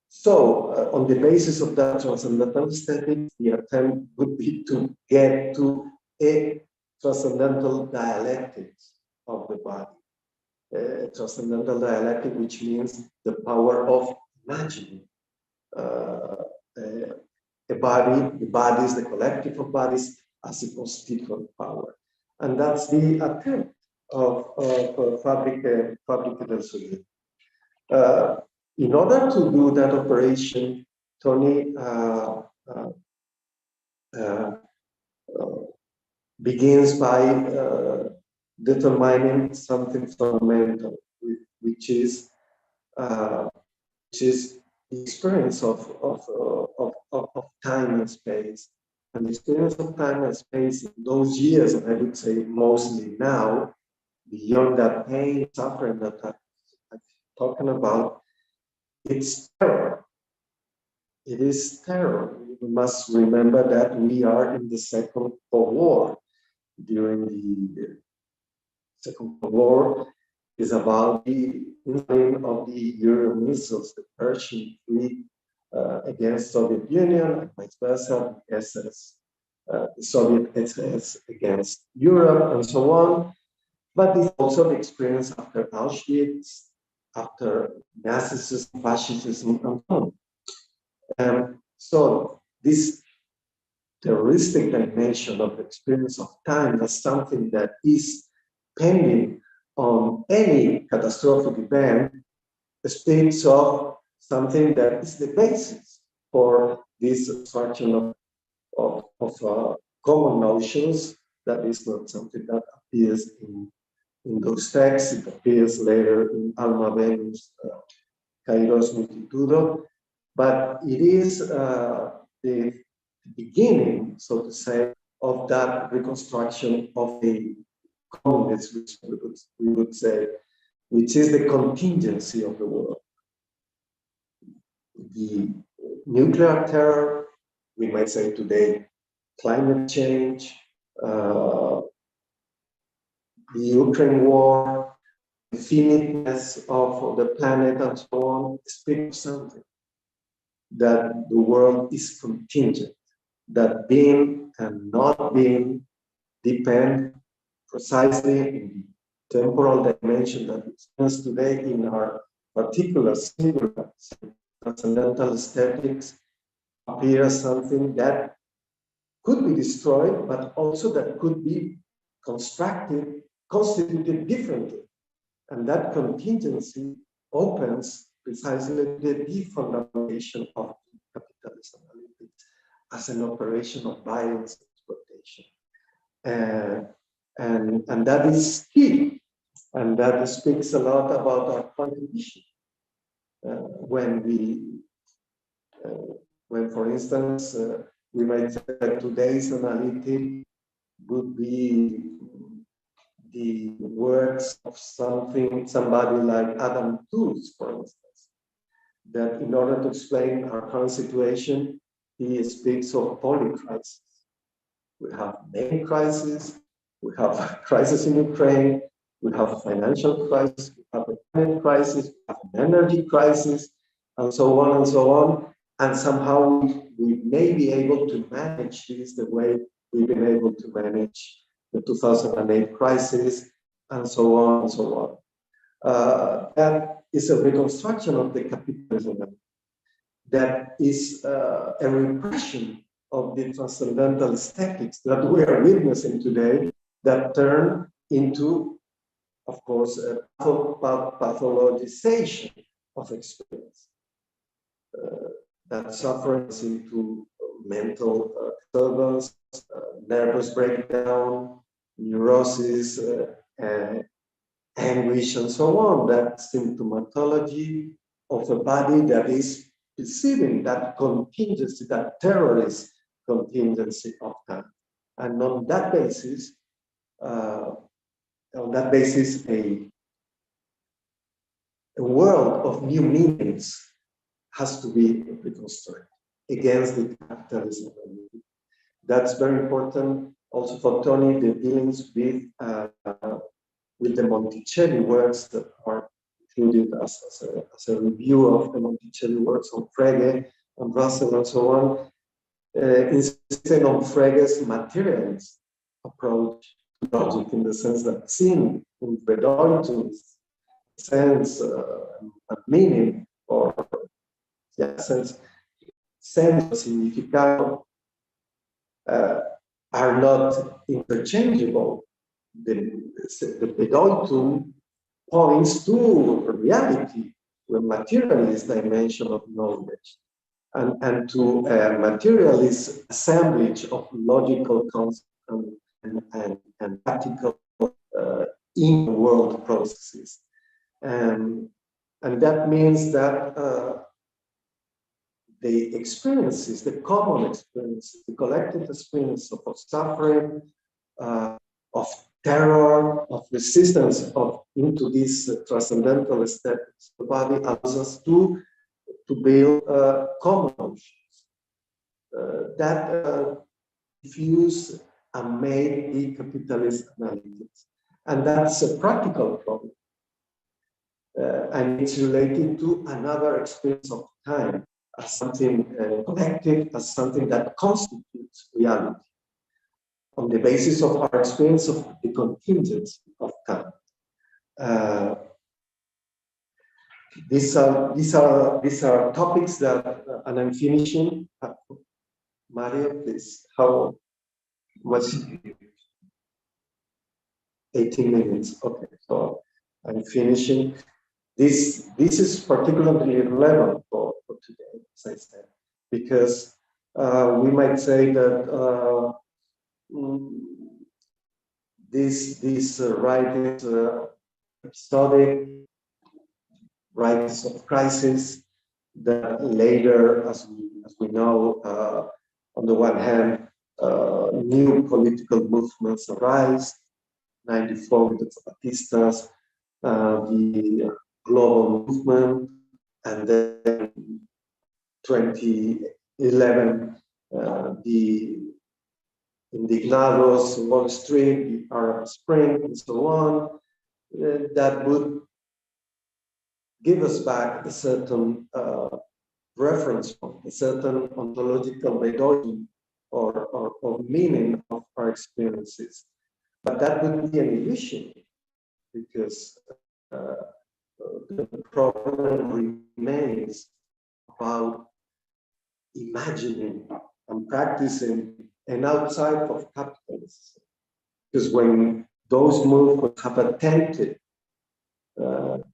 So, on the basis of that transcendental aesthetic, the attempt would be to get to a transcendental dialectics of the body. A transcendental dialectic, which means the power of imagining. The bodies, the collective of bodies as a constituent power. And that's the attempt of Fábrica del Sujeto. In order to do that operation, Toni begins by determining something fundamental, which is the experience of time and space. And the experience of time and space in those years, and I would say mostly now, beyond that pain, suffering that I'm talking about, it's terror. It is terror. We must remember that we are in the Second World War. During the Second World War is about the incoming of the Euro missiles, the Persian fleet against Soviet Union, and vice versa, the Soviet SS against Europe, and so on. But it's also the experience after Auschwitz, after Nazism, fascism, and so on. So this terroristic dimension of the experience of time is something that is pending on any catastrophic event, speaks of something that is the basis for this abstraction of common notions. That is not something that appears in those texts. It appears later in Alma Venus, Kairos Multitudo, but it is the beginning, so to say, of that reconstruction of the commonest, which we would say, which is the contingency of the world. The nuclear terror, we might say today, climate change, the Ukraine war, the finiteness of the planet, and so on, speak of something. That the world is contingent, that being and not being depend precisely in the temporal dimension that we experience today in our particular singular transcendental aesthetics appear as something that could be destroyed, but also that could be constituted differently. And that contingency opens precisely the defundamentation of capitalism as an operation of violence and exploitation. And that is key. And that speaks a lot about our contribution. When, for instance, we might say that today's analytic would be the works of somebody like Adam Tooze, for instance, that in order to explain our current situation, he speaks of polycrisis. We have many crises. We have a crisis in Ukraine. We have a financial crisis. We have a climate crisis. We have an energy crisis, and so on and so on. And somehow we may be able to manage this the way we've been able to manage the 2008 crisis, and so on and so on. That is a reconstruction of the capitalism. That is a repression of the transcendental aesthetics that we are witnessing today, that turn into, of course, a pathologization of experience. That suffers into mental disturbance, nervous breakdown, neurosis, anguish, and so on. That symptomatology of a body that is perceiving that contingency, that terrorist contingency of time. And on that basis, a world of new meanings has to be reconstructed against the capitalism. That's very important also for Toni, the dealings with the Monticelli works that are included as a review of the Monticelli works on Frege and Russell and so on, insisting on Frege's materialist approach to logic, in the sense that seeing in Bedeutungs sense and meaning, or sense or significado are not interchangeable. The Bedeutung points to reality, to a materialist dimension of knowledge, and to a materialist assemblage of logical concepts and practical in-world processes. And that means that the experiences, the common experiences, the collective experience of suffering, of terror, of resistance into these transcendental aesthetics of the body allows us to build common notions that diffuse and make the capitalist analytics. And that's a practical problem. And it's related to another experience of time as something collective, as something that constitutes reality, on the basis of our experience of the contingency of time. These are topics that, and I'm finishing. Mario, please. How much? 18 minutes. Okay, so I'm finishing. This is particularly relevant for as I said, because we might say that these writings, episodic writings of crisis, that later, as we know, on the one hand, new political movements arise, 94 with the Zapatistas, the global movement, and then 2011, the Indignados, Wall Street, the Arab Spring, and so on, that would give us back a certain reference point, a certain ontological bedeutung or meaning of our experiences. But that would be an illusion, because the problem remains about imagining and practicing an outside of capitalism. Because when those movements have attempted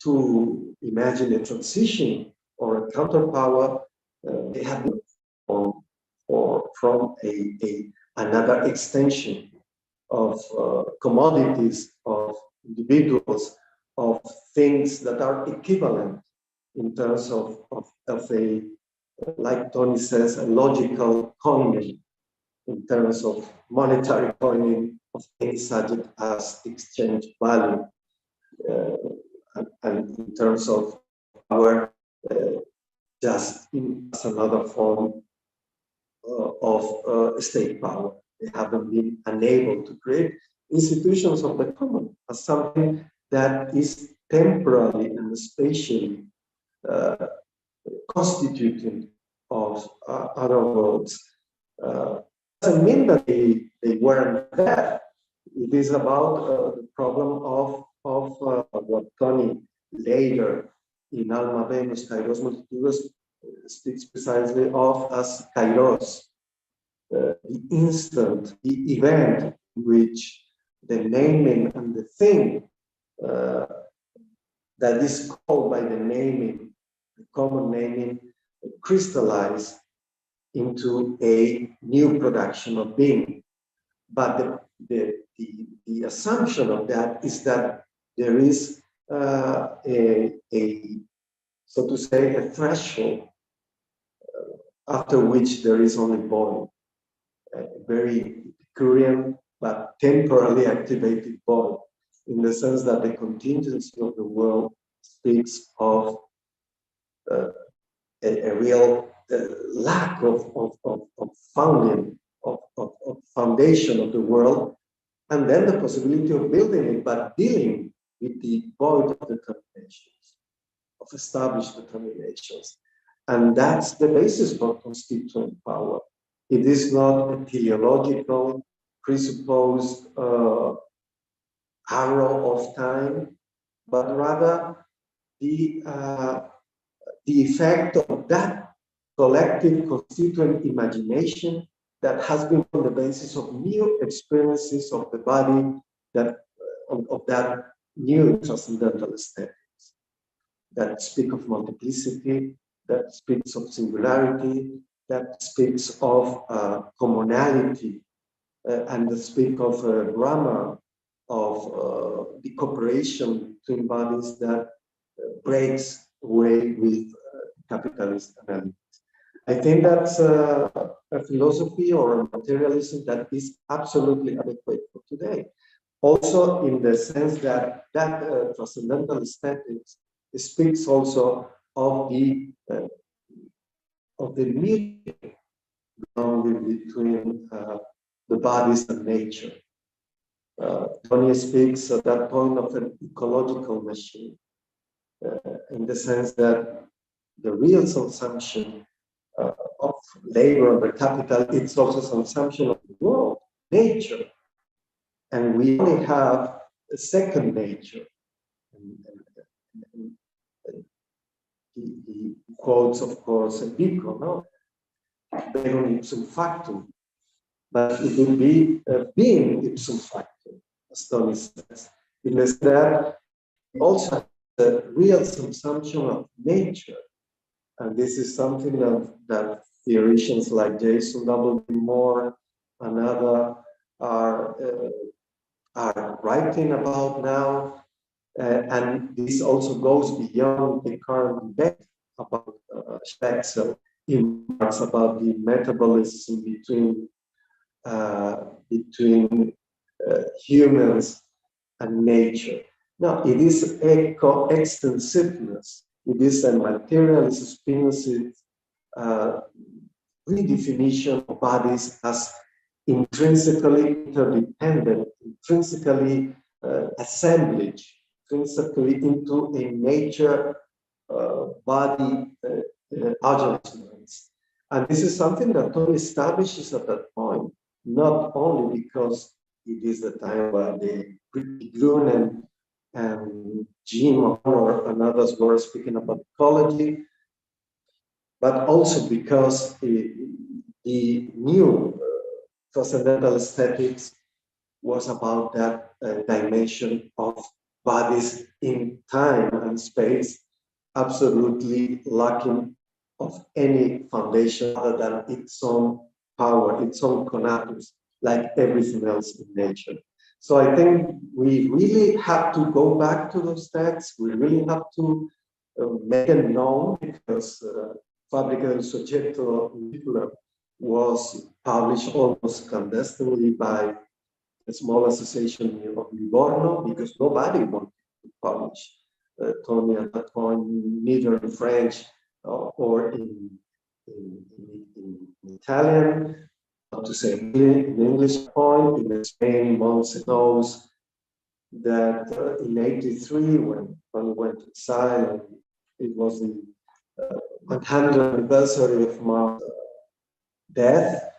to imagine a transition or a counterpower, they have moved from another extension of commodities, of individuals, of things that are equivalent in terms of a, like Toni says, a logical coining, in terms of monetary coining of things such as exchange value, and in terms of power, just as another form of state power. They haven't been unable to create institutions of the common as something that is temporarily and spatially constituted of other worlds. Doesn't mean that they weren't there. It is about the problem of what Toni later in Alma Venus, Kairos Multitudos, speaks precisely of as Kairos, the instant, the event in which the naming and the thing that is called by the naming, the common naming, crystallize into a new production of being. But the assumption of that is that there is so to say, a threshold after which there is only void, a very Epicurean but temporarily activated void, in the sense that the contingency of the world speaks of a real lack of founding, of foundation of the world, and then the possibility of building it, but dealing with the void of determinations, of established determinations. And that's the basis for constituent power. It is not a teleological, presupposed arrow of time, but rather the effect of that collective constituent imagination that has been on the basis of new experiences of the body, that of that new transcendental aesthetics that speak of multiplicity, that speaks of singularity, that speaks of commonality, and that speak of grammar, of the cooperation between bodies that breaks away with capitalist analysis. I think that's a philosophy or a materialism that is absolutely adequate for today. Also, in the sense that transcendental aesthetics speaks also of the medium between the bodies and nature. Toni speaks at that point of an ecological machine, in the sense that the real consumption of labor under capital, it's also consumption of the world, nature. And we only have a second nature. He quotes, of course, Pico, no? Verum ipsum factum. But it will be being ipsum factum, as Toni says. In the sense that also the real consumption of nature And this is something that theologians like Jason W. Moore and others are writing about now. And this also goes beyond the current debate about sex, impacts about the metabolism between humans and nature. Now, it is a co-extensiveness. It is a materialist Spinozist redefinition of bodies as intrinsically interdependent, intrinsically assemblage, intrinsically into a nature body adjustments. And this is something that Toni establishes at that point, not only because it is the time where the Grun and Jim O'Connor and others were speaking about ecology, but also because the new transcendental aesthetics was about that dimension of bodies in time and space, absolutely lacking of any foundation other than its own power, its own conatus, like everything else in nature. So I think we really have to go back to those texts. We really have to make them known, because Fábrica del Sujeto was published almost clandestinely by a small association of Livorno, because nobody wanted to publish Toni at that point, neither in French or in Italian, not to say in English point. In Spain, Monse knows that in '83, when Toni went to exile, it was the 100th anniversary of my death.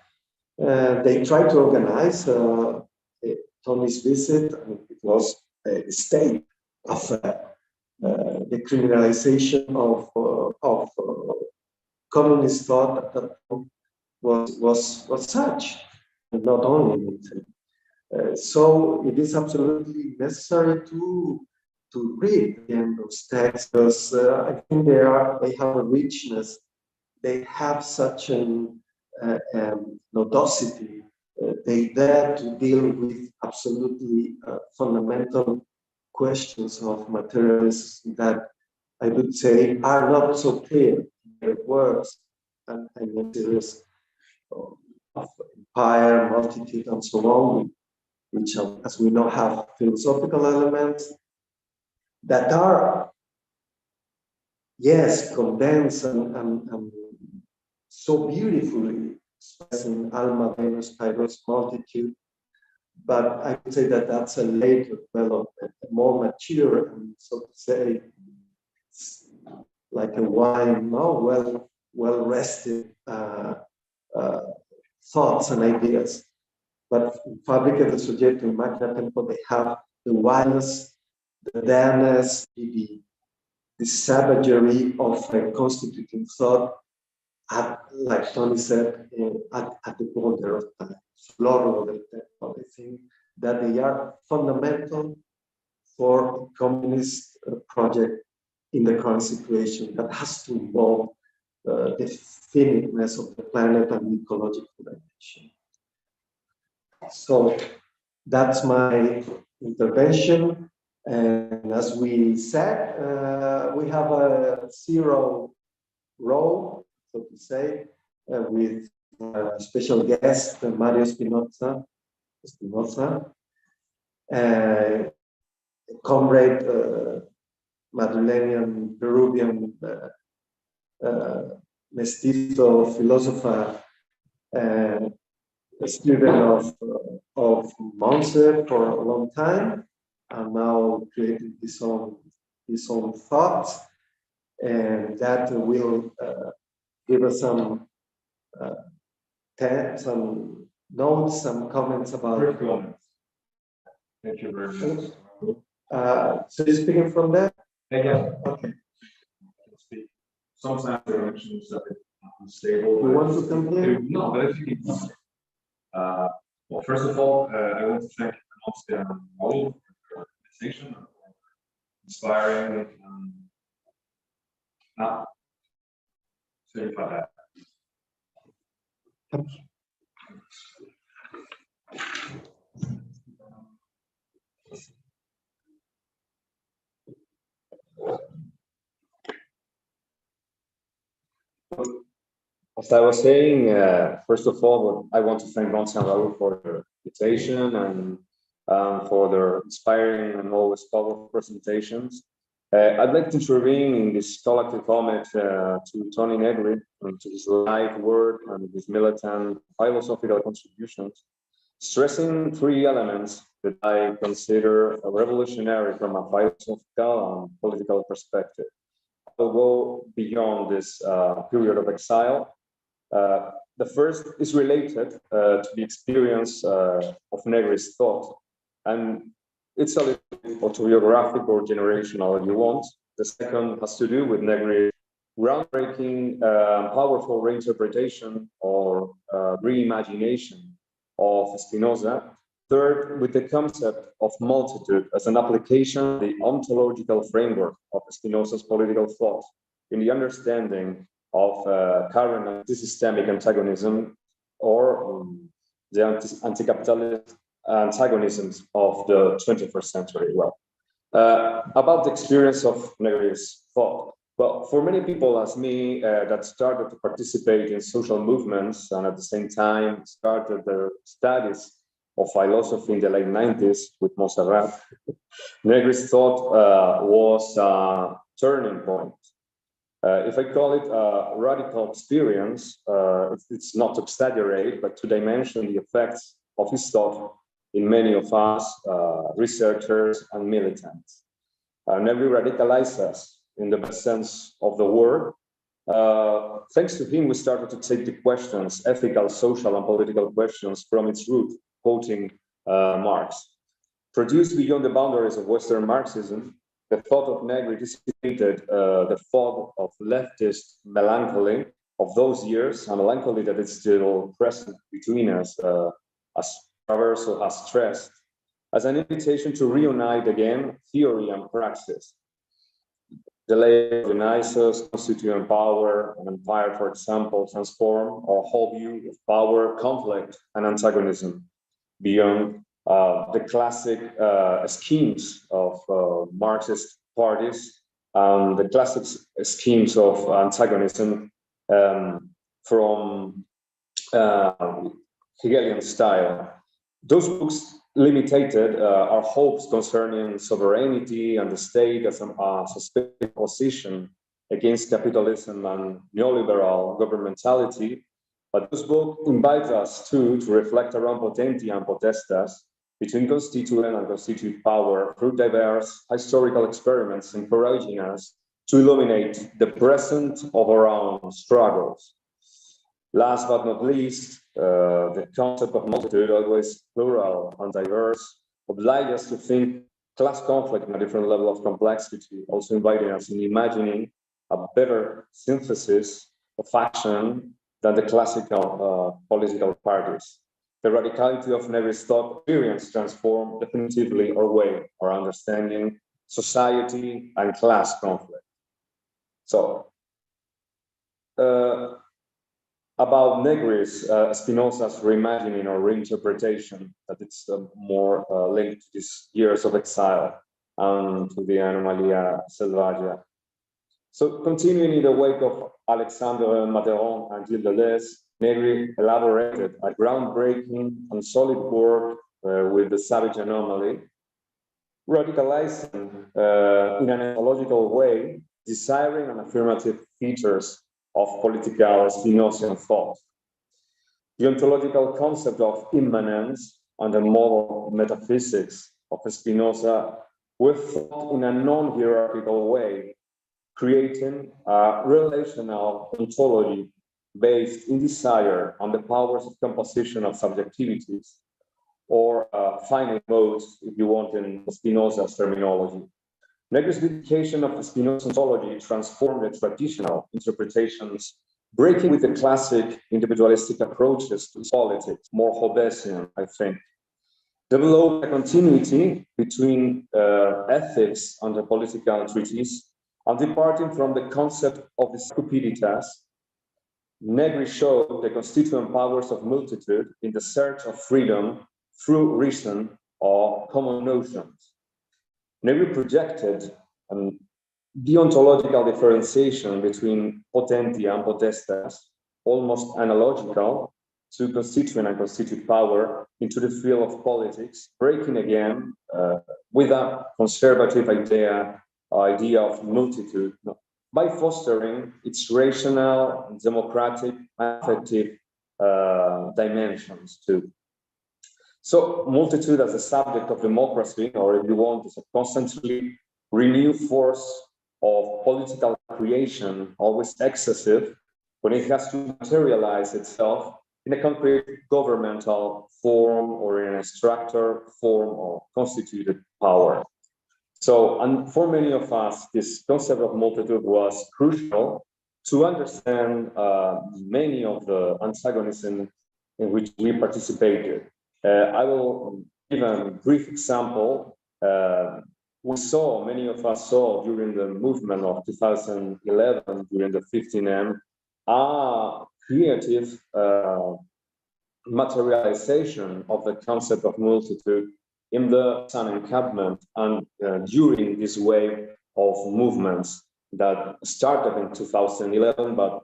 They tried to organize Toni's visit, and it was a state affair. The criminalization of communist thought at that point was such, and not only in Italy. So it is absolutely necessary to read again those texts, because I think they have a richness. They have such an nodosity. They dare to deal with absolutely fundamental questions of materialism that I would say are not so clear in their words, and in series of empire, multitude, and so on, which, as we know, have philosophical elements that are, yes, condensed and so beautifully expressing Alma, Venus, Kairos, multitude. But I would say that that's a later development, a more mature, and so to say, like a wine, well rested thoughts and ideas. But in Fábrica del Sujeto, in Máquina Tempo, they have the wildness, the dareness, the savagery of a constituting thought, like Toni said, at the border of time, floro del tempo. I think that they are fundamental for a communist project in the current situation that has to involve the finiteness of the planet and the ecological dimension. So that's my intervention. And as we said, we have a zero row, so to say, with special guest Mario Spinoza, comrade, Madrilenian, Peruvian, mestizo philosopher, a student of Monse for a long time, and now creating his own thoughts, and that will give us some notes, some comments about. Thank you very much. So you're speaking from there? Yeah. Okay. Sometimes the connection is a bit unstable. You want to come here? No, but if you can. Well, first of all, I want to thank Monse and Raul for their organization, inspiring. Sorry for that. As I was saying, first of all, I want to thank Gonza and Raul for their invitation and for their inspiring and always powerful presentations. I'd like to intervene in this collective homage to Toni Negri and to his life work and his militant philosophical contributions, stressing three elements that I consider revolutionary from a philosophical and political perspective. I'll go beyond this period of exile. The first is related to the experience of Negri's thought, and it's a little bit autobiographic or generational if you want. The second has to do with Negri's groundbreaking, powerful reinterpretation or reimagination of Spinoza. Third, with the concept of multitude as an application of the ontological framework of Spinoza's political thought in the understanding of current anti-systemic antagonism or the anti-capitalist antagonisms of the 21st century. Well, about the experience of Negri's thought. Well, for many people as me that started to participate in social movements and at the same time started their studies of philosophy in the late 90s with Montserrat, Negri's thought was a turning point. If I call it a radical experience, it's not to exaggerate, but to dimension the effects of his thought in many of us, researchers and militants. Negri radicalized us in the best sense of the word. Thanks to him, we started to take the questions, ethical, social, and political questions from its root, quoting Marx. Produced beyond the boundaries of Western Marxism, the thought of Negri dissipated the fog of leftist melancholy of those years, a melancholy that is still present between us, as Traverso has stressed, as an invitation to reunite again theory and praxis. The layer of Dionysus, constituent power, and empire, for example, transform our whole view of power, conflict, and antagonism beyond the classic schemes of Marxist parties and the classic schemes of antagonism from Hegelian style. Those books limited our hopes concerning sovereignty and the state as a suspected position against capitalism and neoliberal governmentality. But this book invites us too to reflect around potentia and potestas between constituent and constituent power through diverse historical experiments, encouraging us to illuminate the present of our own struggles. Last but not least, the concept of multitude, always plural and diverse, obliges us to think class conflict in a different level of complexity, also inviting us in imagining a better synthesis of action than the classical political parties. The radicality of Negri's thought experience transformed definitively our way, our understanding, society, and class conflict. So, about Negri's Spinoza's reimagining or reinterpretation, that it's more linked to these years of exile and to the Anomalia Selvaggia. So continuing in the wake of Alexandre Materon and Gilles Deleuze, Negri elaborated a groundbreaking and solid work with the savage anomaly, radicalizing in an ontological way, desiring and affirmative features of political Spinozian thought. The ontological concept of immanence and the moral metaphysics of Spinoza were thought in a non-hierarchical way, creating a relational ontology based in desire on the powers of composition of subjectivities, or finite modes, if you want, in Spinoza's terminology. Negri's dedication of Spinoza's ontology transformed the traditional interpretations, breaking with the classic individualistic approaches to politics, more Hobbesian, I think. Developed a continuity between ethics and the political treatise, and departing from the concept of the cupiditas Negri showed the constituent powers of multitude in the search of freedom through reason or common notions. Negri projected the ontological differentiation between potenti and potestas, almost analogical to constituent and constituted power, into the field of politics, breaking again with a conservative idea of multitude, by fostering its rational, democratic, affective dimensions too. So multitude as a subject of democracy, or if you want, as a constantly renewed force of political creation, always excessive, when it has to materialize itself in a concrete governmental form or in a structured form of constituted power. So, and for many of us, this concept of multitude was crucial to understand many of the antagonisms in which we participated. I will give a brief example. Many of us saw during the movement of 2011, during the 15M, a creative materialization of the concept of multitude in the Sun encampment and during this wave of movements that started in 2011 but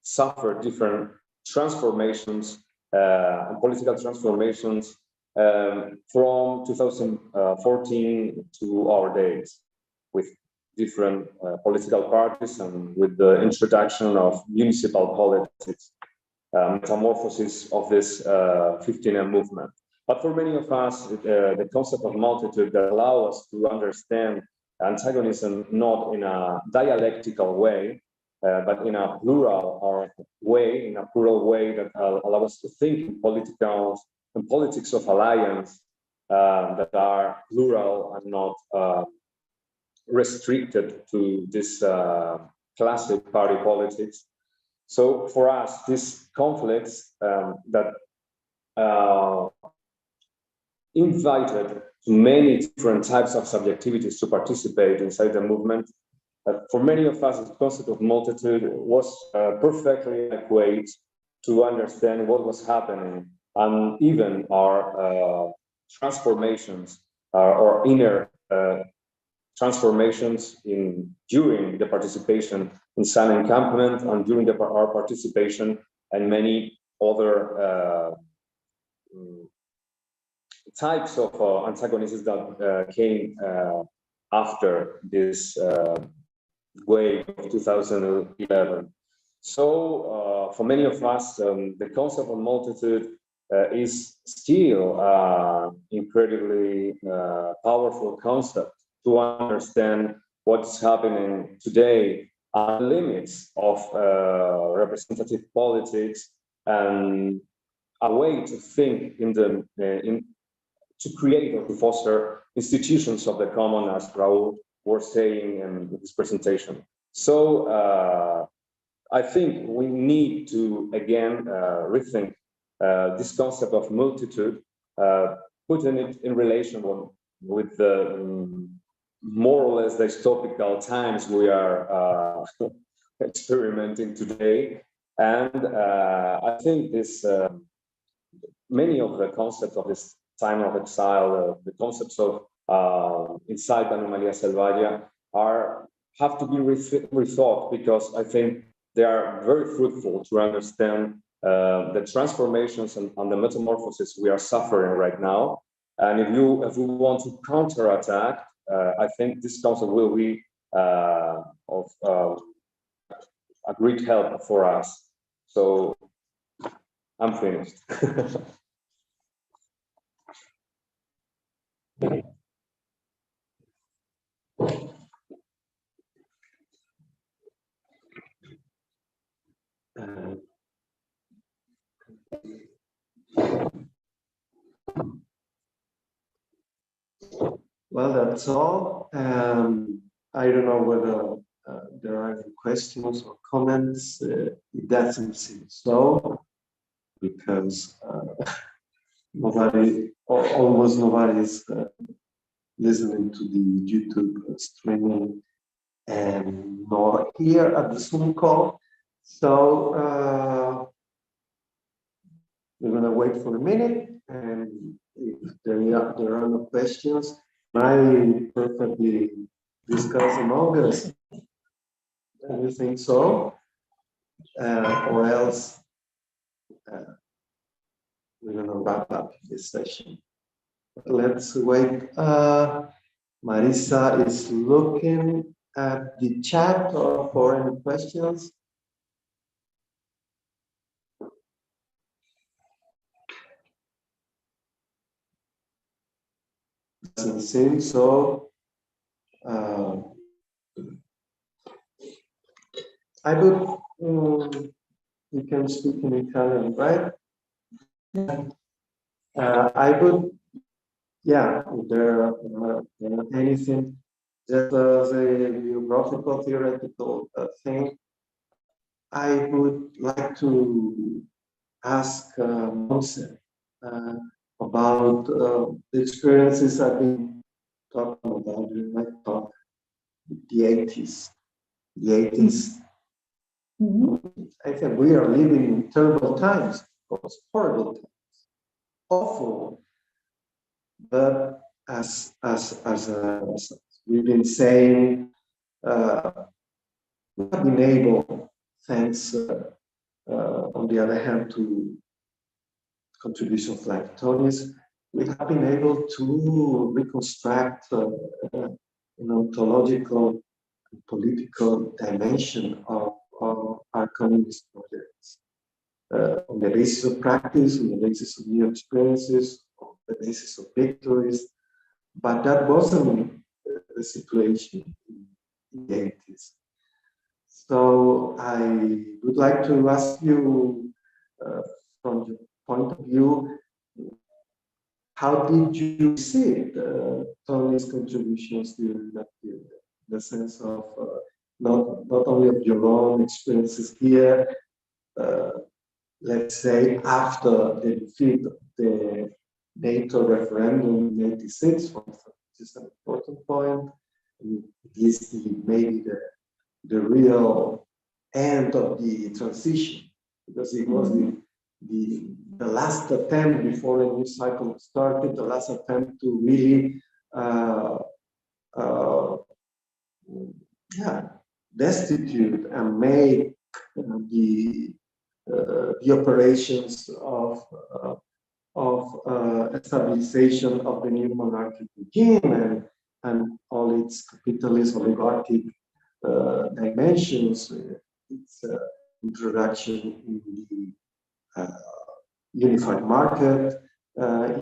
suffered different transformations and political transformations from 2014 to our days, with different political parties and with the introduction of municipal politics, metamorphosis of this 15M movement. But for many of us, the concept of multitude that allows us to understand antagonism not in a dialectical way, but in a plural way that allows us to think in politics of alliance that are plural and not restricted to this classic party politics. So for us, these conflicts that invited many different types of subjectivities to participate inside the movement. For many of us, the concept of multitude was perfectly adequate to understand what was happening, and even our transformations, or inner transformations during the participation in Sun encampment and during our participation and many other types of antagonisms that came after this wave of 2011. So for many of us, the concept of multitude is still incredibly powerful concept to understand what's happening today, the limits of representative politics, and a way to think to create or to foster institutions of the common, as Raul was saying in this presentation. So I think we need to again rethink this concept of multitude, putting it in relation with the more or less dystopical times we are experimenting today. And I think this many of the concepts of this time of exile, the concepts of Insight Anomalía Selvagia have to be rethought, because I think they are very fruitful to understand the transformations and the metamorphosis we are suffering right now. And if we want to counterattack, I think this concept will be of a great help for us. So I'm finished. Well, that's all. I don't know whether there are any questions or comments. It doesn't seem so, because almost nobody is listening to the YouTube streaming, and nor here at the Zoom call. So we're going to wait for a minute, and if there are no questions, I perfectly discuss among us. Do you think so? Or else we're going to wrap up this session. Let's wait. Marisa is looking at the chat for any questions. Doesn't seem so. I would, you can speak in Italian, right? I would, yeah, if there are anything, just as a biographical, theoretical thing, I would like to ask Monse about the experiences I've been talking about during my talk, the 80s. The 80s. I think we are living in terrible times, of course, horrible times, awful. But as we've been saying, we have been able, thanks on the other hand to contributions like Toni's, we have been able to reconstruct an ontological and political dimension of our communist projects. On the basis of practice, on the basis of new experiences, on the basis of victories. But that wasn't the situation in the 80s. So I would like to ask you, from your point of view, how did you see Tony's contributions during that period? In the sense of not only of your own experiences here, let's say after the defeat of the NATO referendum in '86, for instance, which is an important point, and it is maybe the real end of the transition, because it was the last attempt before a new cycle started, the last attempt to really destitute and make the operations of stabilization of the new monarchic regime and all its capitalist oligarchic dimensions, its introduction in the unified market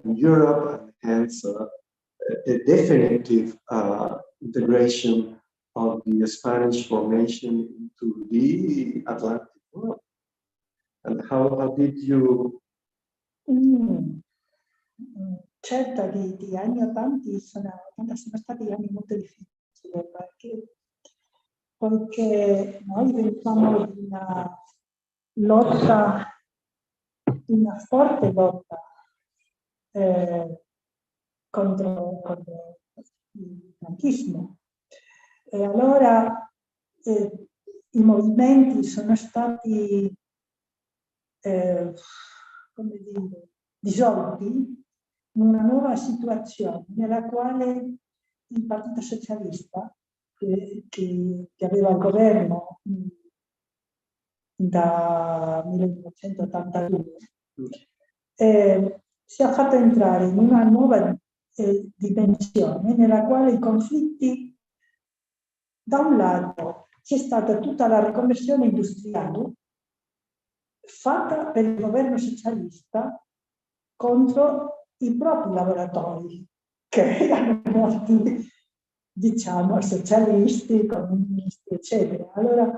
in Europe, and hence the definitive integration of the Spanish formation into the Atlantic world. And how did you? Certo, gli anni 80 sono stati anni molto difficili poiché noi venivamo di una lotta, una forte lotta contro il franchismo. E allora i movimenti sono stati come dire, dissolti in una nuova situazione nella quale il Partito Socialista, che aveva il governo da 1982, si è fatto entrare in una nuova dimensione nella quale i conflitti, da un lato c'è stata tutta la riconversione industriale fatta per il governo socialista contro i propri lavoratori, che erano molti, diciamo, socialisti, comunisti, eccetera. Allora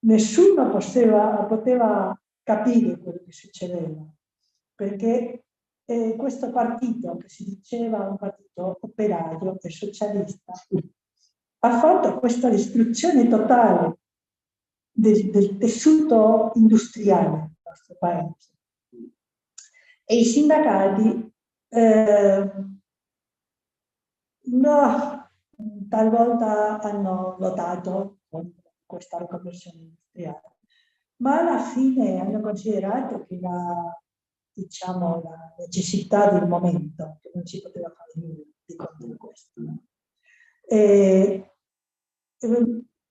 nessuno poteva capire quello che succedeva, perché questo partito, che si diceva un partito operaio e socialista, ha fatto questa distruzione totale del tessuto industriale del nostro paese. E i sindacati talvolta hanno lottato contro questa riconversione industriale, ma alla fine hanno considerato che diciamo, la necessità del momento, che non si poteva fare nulla di contro questo. No?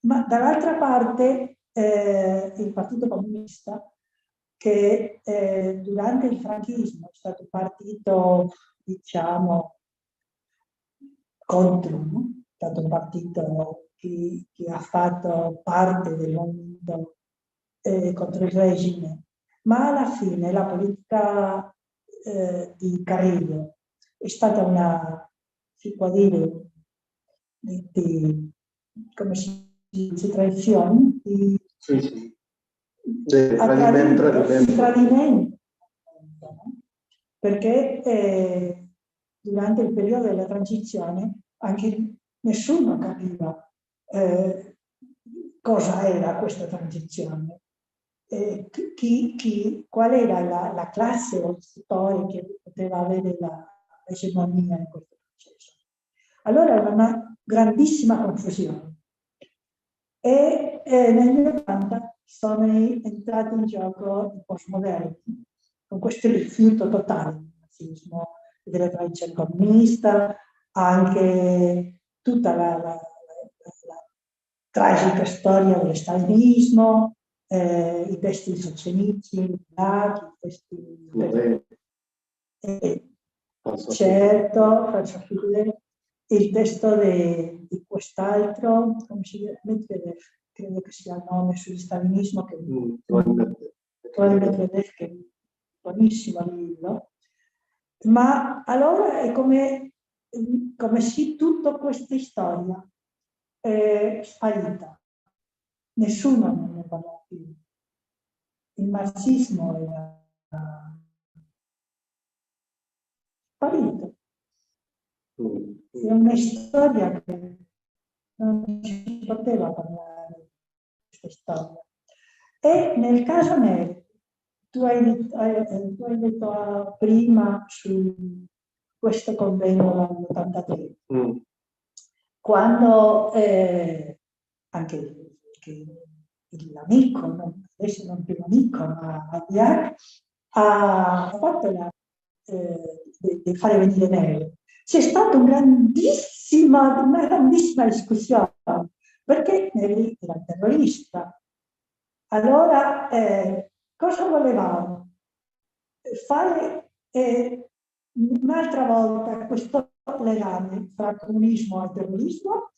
Ma dall'altra parte il Partito Comunista, che durante il franchismo è stato un partito, diciamo, contro, no? È stato un partito che ha fatto parte del movimento contro il regime, ma alla fine la politica di Carrillo è stata una, si può dire, come si dice, traizione, di tradimento, no? Perché durante il periodo della transizione anche nessuno capiva cosa era questa transizione, qual era la classe oppositora che poteva avere l'egemonia in questo processo. Allora era una grandissima confusione. E negli 80 sono entrati in gioco i postmoderni, con questo rifiuto totale del nazismo, della tradizione comunista, anche tutta la tragica storia dello stalinismo, i testi di Solzhenitsyn, i testi certo, Francesco, il testo di quest'altro, come si dice, credo che sia il nome sul stalinismo, che è un buonissimo libro, ma allora è come se tutta questa storia è sparita, nessuno ne parla più. Il marxismo era sparito. È una storia che non si poteva parlare di questa storia. E nel caso Negri, tu hai detto prima su questo convegno dell'83, quando anche l'amico, adesso non più l'amico, ma Abbiac, ha fatto di fare venire Negri. C'è stata una grandissima discussione, perché Negri era un terrorista. Allora, cosa volevamo? Fare un'altra volta questo legame tra comunismo e terrorismo,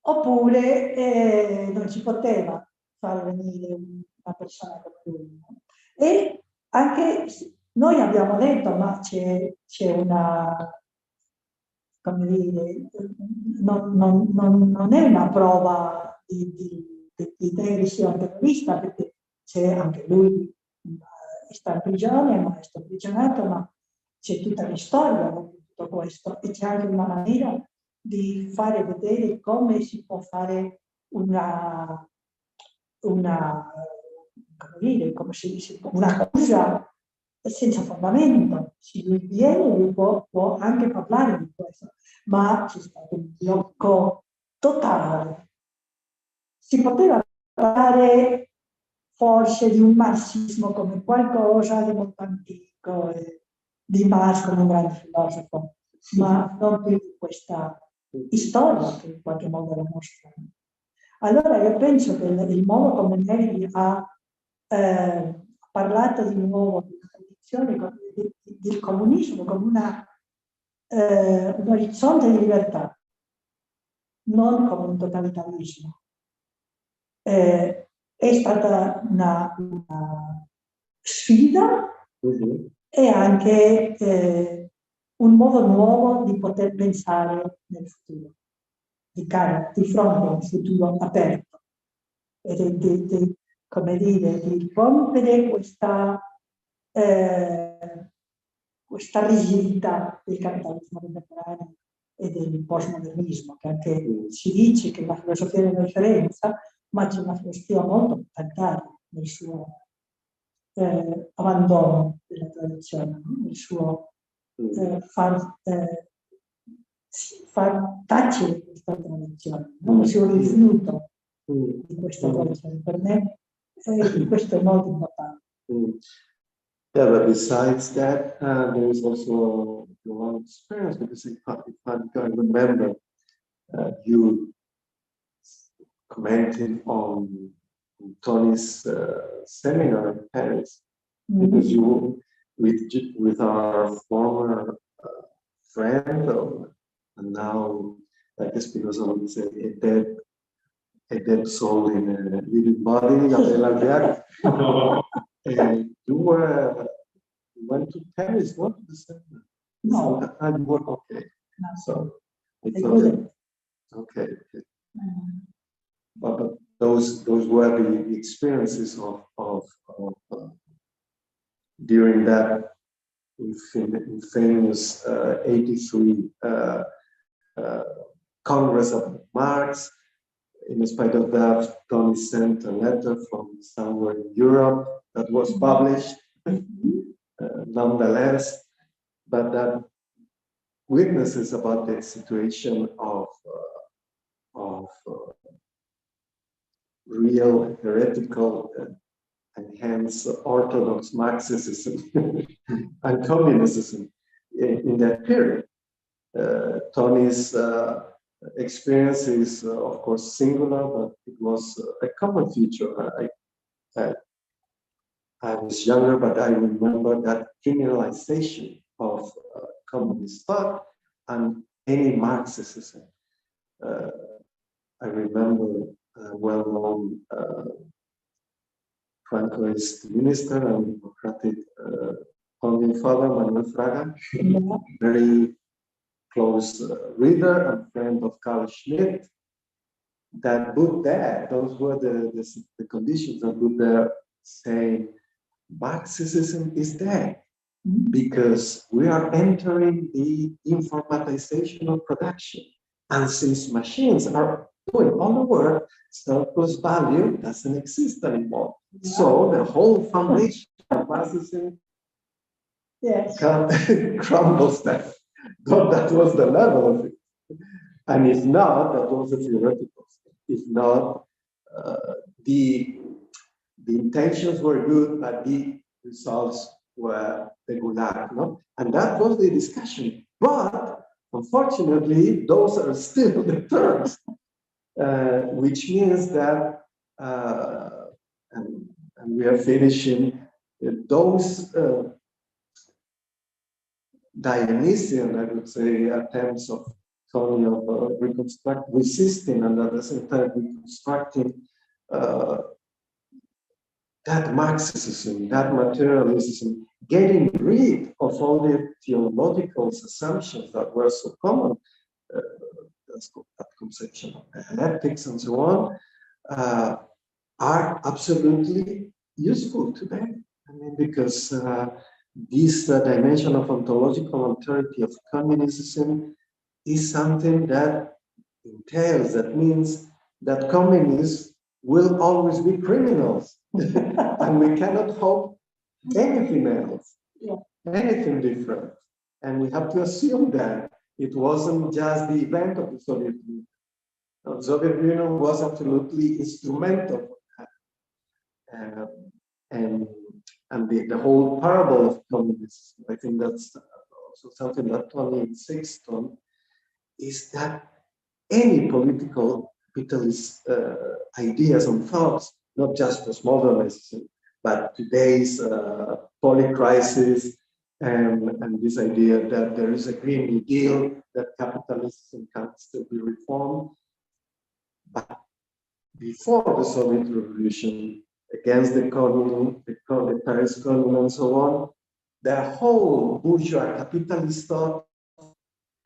oppure non si poteva far venire una persona come lui. E anche noi abbiamo detto, ma c'è una, come dire, non è una prova di Negri sia un terrorista, perché c'è anche lui, sta in prigione, ma è stato imprigionato, ma c'è tutta la storia di tutto questo, e c'è anche una maniera di fare vedere come si può fare un'accusa senza fondamento. Se lui viene, lui può anche parlare di questo, ma c'è stato un blocco totale. Si poteva parlare forse di un marxismo come qualcosa di molto antico, di Marx come un grande filosofo, ma non più di questa storia che in qualche modo la nostra. Allora io penso che il modo come Negri ha parlato di nuovo di una condizione del comunismo come un orizzonte di libertà, non come un totalitarismo. È stata una sfida e anche un modo nuovo di poter pensare nel futuro, di fronte a un futuro aperto, e come dire, di rompere questa rigidità del capitalismo contemporaneo e del postmodernismo, che anche si dice che è la filosofia della differenza, ma c'è una filosofia molto totalitaria nel suo abbandono della tradizione, no? Nel suo far tacere questa tradizione, no? Nel suo rifiuto di questa tradizione. Per me Questo è molto importante. Yeah, but besides that, there is also your own experience, because if I can remember you commenting on Toni's seminar in Paris, because you with our former friend, and now I guess because I would say a dead soul in a living body, Gabriel Alvear. And you went to Paris, not to the seminar. No. So, you were okay. No. So I I thought couldn't. okay. But those were the experiences of during that famous 83 Congress of Marx. In spite of that, Toni sent a letter from somewhere in Europe that was published, nonetheless. But that witnesses about the situation of real heretical and hence orthodox Marxism and communism in that period. Toni's experience is, of course, singular, but it was a common feature. I was younger, but I remember that criminalization of communist thought and any Marxism. I remember well-known Francoist minister and democratic founding father, Manuel Fraga, very close reader and friend of Carl Schmitt. That book there, those were the conditions that book there saying Marxism is there because we are entering the informatization of production. And since machines are doing all the work, surplus value doesn't exist anymore. So the whole foundation of Marxism crumbles down. But that was the level of it. And if not, that was the theoretical stuff. If not, the intentions were good, but the results were regular, no? And that was the discussion. But unfortunately, those are still the terms, which means that, and we are finishing, those Dionysian, I would say, attempts of Toni of resisting and at the same time reconstructing that Marxism, that materialism, getting rid of all the theological assumptions that were so common, that conception of ethics and so on, are absolutely useful today. I mean, because this dimension of ontological alterity of communism is something that entails, that means that communists will always be criminals. And we cannot hope anything else, anything different. And we have to assume that it wasn't just the event of the Soviet Union. The Soviet Union was absolutely instrumental for that. And the whole parable of communism, I think that's also something that Toni insists on, is that any political capitalist ideas and thoughts, not just postmodernism, but today's polycrisis and this idea that there is a Green New Deal, that capitalism can still be reformed. But before the Soviet Revolution, against the Commune, the Paris Commune and so on, the whole bourgeois capitalist thought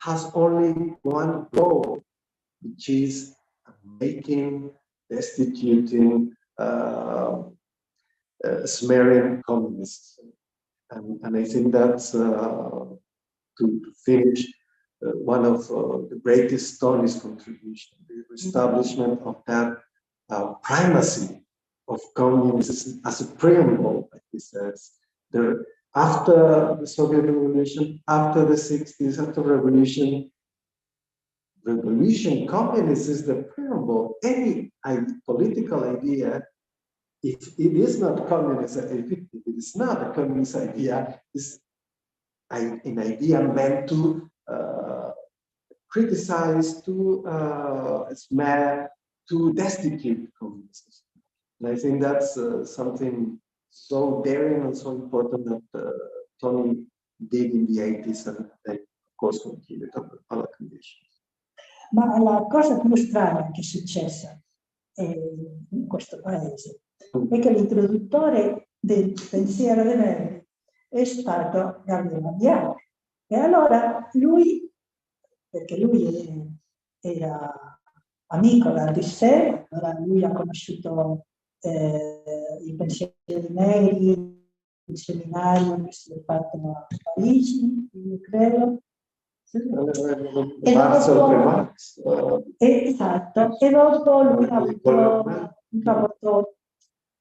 has only one goal, which is making, destituting, smearing communists. And I think that's, to finish, one of the greatest Toni's contribution, the establishment of that primacy of communism as a preamble, like he says. After the Soviet Revolution, after the 60s, after revolution, communism is the preamble. Any political idea if it is not communist, if it is not a communist idea, it's an idea meant to criticize, to smear, to desecrate communism. And I think that's something so daring and so important that Toni did in the 80s and then, of course, continued under other conditions. Ma la cosa più strana che è successa in questo paese è che l'introduttore del pensiero di Negri è stato Gabriele Bianchi. E allora lui, perché lui era amico da Desde, allora lui ha conosciuto i pensieri di Negri, il seminario che si è fatto a Parigi, io credo. Esatto, e dopo lui ha avuto un rapporto,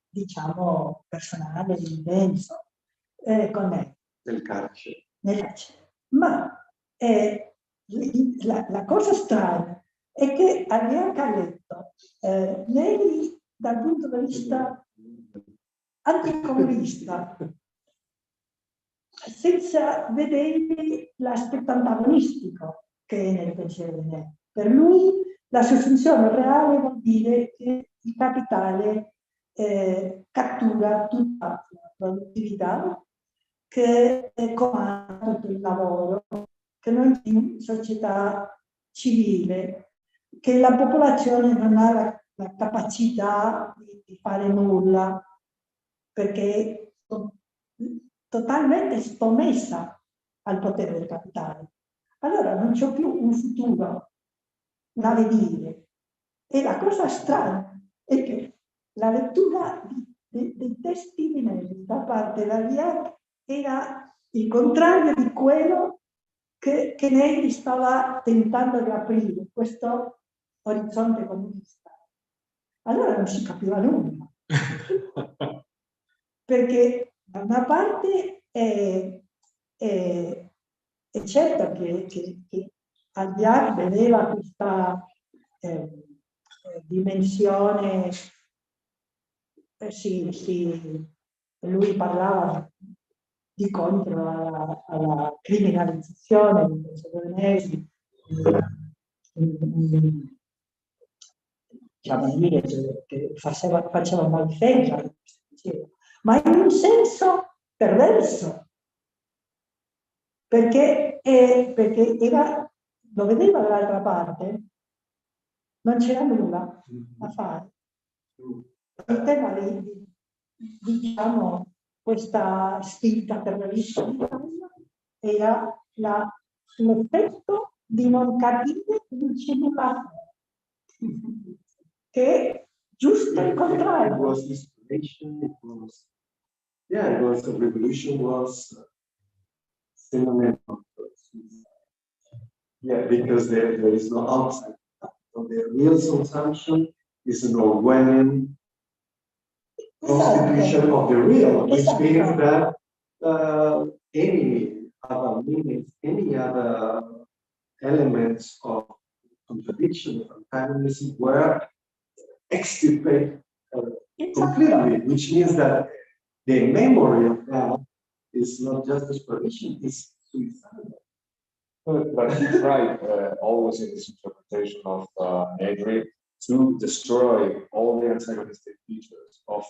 diciamo, personale, intenso con me. Nel carcere. Ma la cosa strana è che abbiamo letto Negri dal punto di vista anticomunista, senza vedere l'aspetto antagonistico che è nel pensiero di Negri. Per lui la sossunzione reale vuol dire che il capitale cattura tutta la produttività, che comanda tutto il lavoro, che non è più società civile, che la popolazione non ha la capacità di fare nulla, perché è totalmente sottomessa al potere del capitale. Allora non c'è più un futuro da vedere. E la cosa strana è che la lettura dei testi di Negri da parte della Bianchi era il contrario di quello che Negri stava tentando di aprire, questo orizzonte comunista. Allora non si capiva nulla. Perché da una parte è certo che Albiach vedeva questa dimensione, lui parlava di contro alla criminalizzazione dei pensatori Negri, diciamo dire che faceva malfegia, ma in un senso perverso, perché lo vedeva dall'altra parte, non c'era nulla a fare. Il tema di diciamo, questa spinta terrorista era l'effetto di non capire il cellulare, che è giusto il contrario. Yeah, it was the revolution was synonym of suicide. Yeah, because there is no outside. So the real consumption is an Orwellian constitution of the real, which means that any other meanings, any other elements of contradiction of antagonism were extirpated completely, which means that the memory of that is not just desperation, it's suicidal. But he tried always in this interpretation of Negri to destroy all the antagonistic features of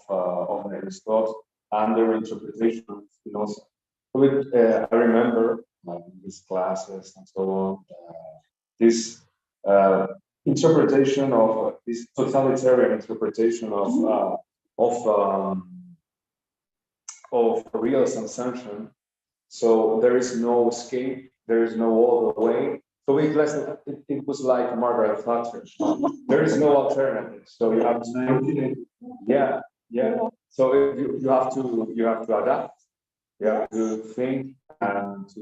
Negri's thought and their interpretation of Spinoza. I remember in these classes and so on, this interpretation of this totalitarian interpretation of real consumption. So there is no escape, there is no other way. So it was like Margaret Thatcher. There is no alternative. So you have to, yeah. So you have to adapt. You have to think and to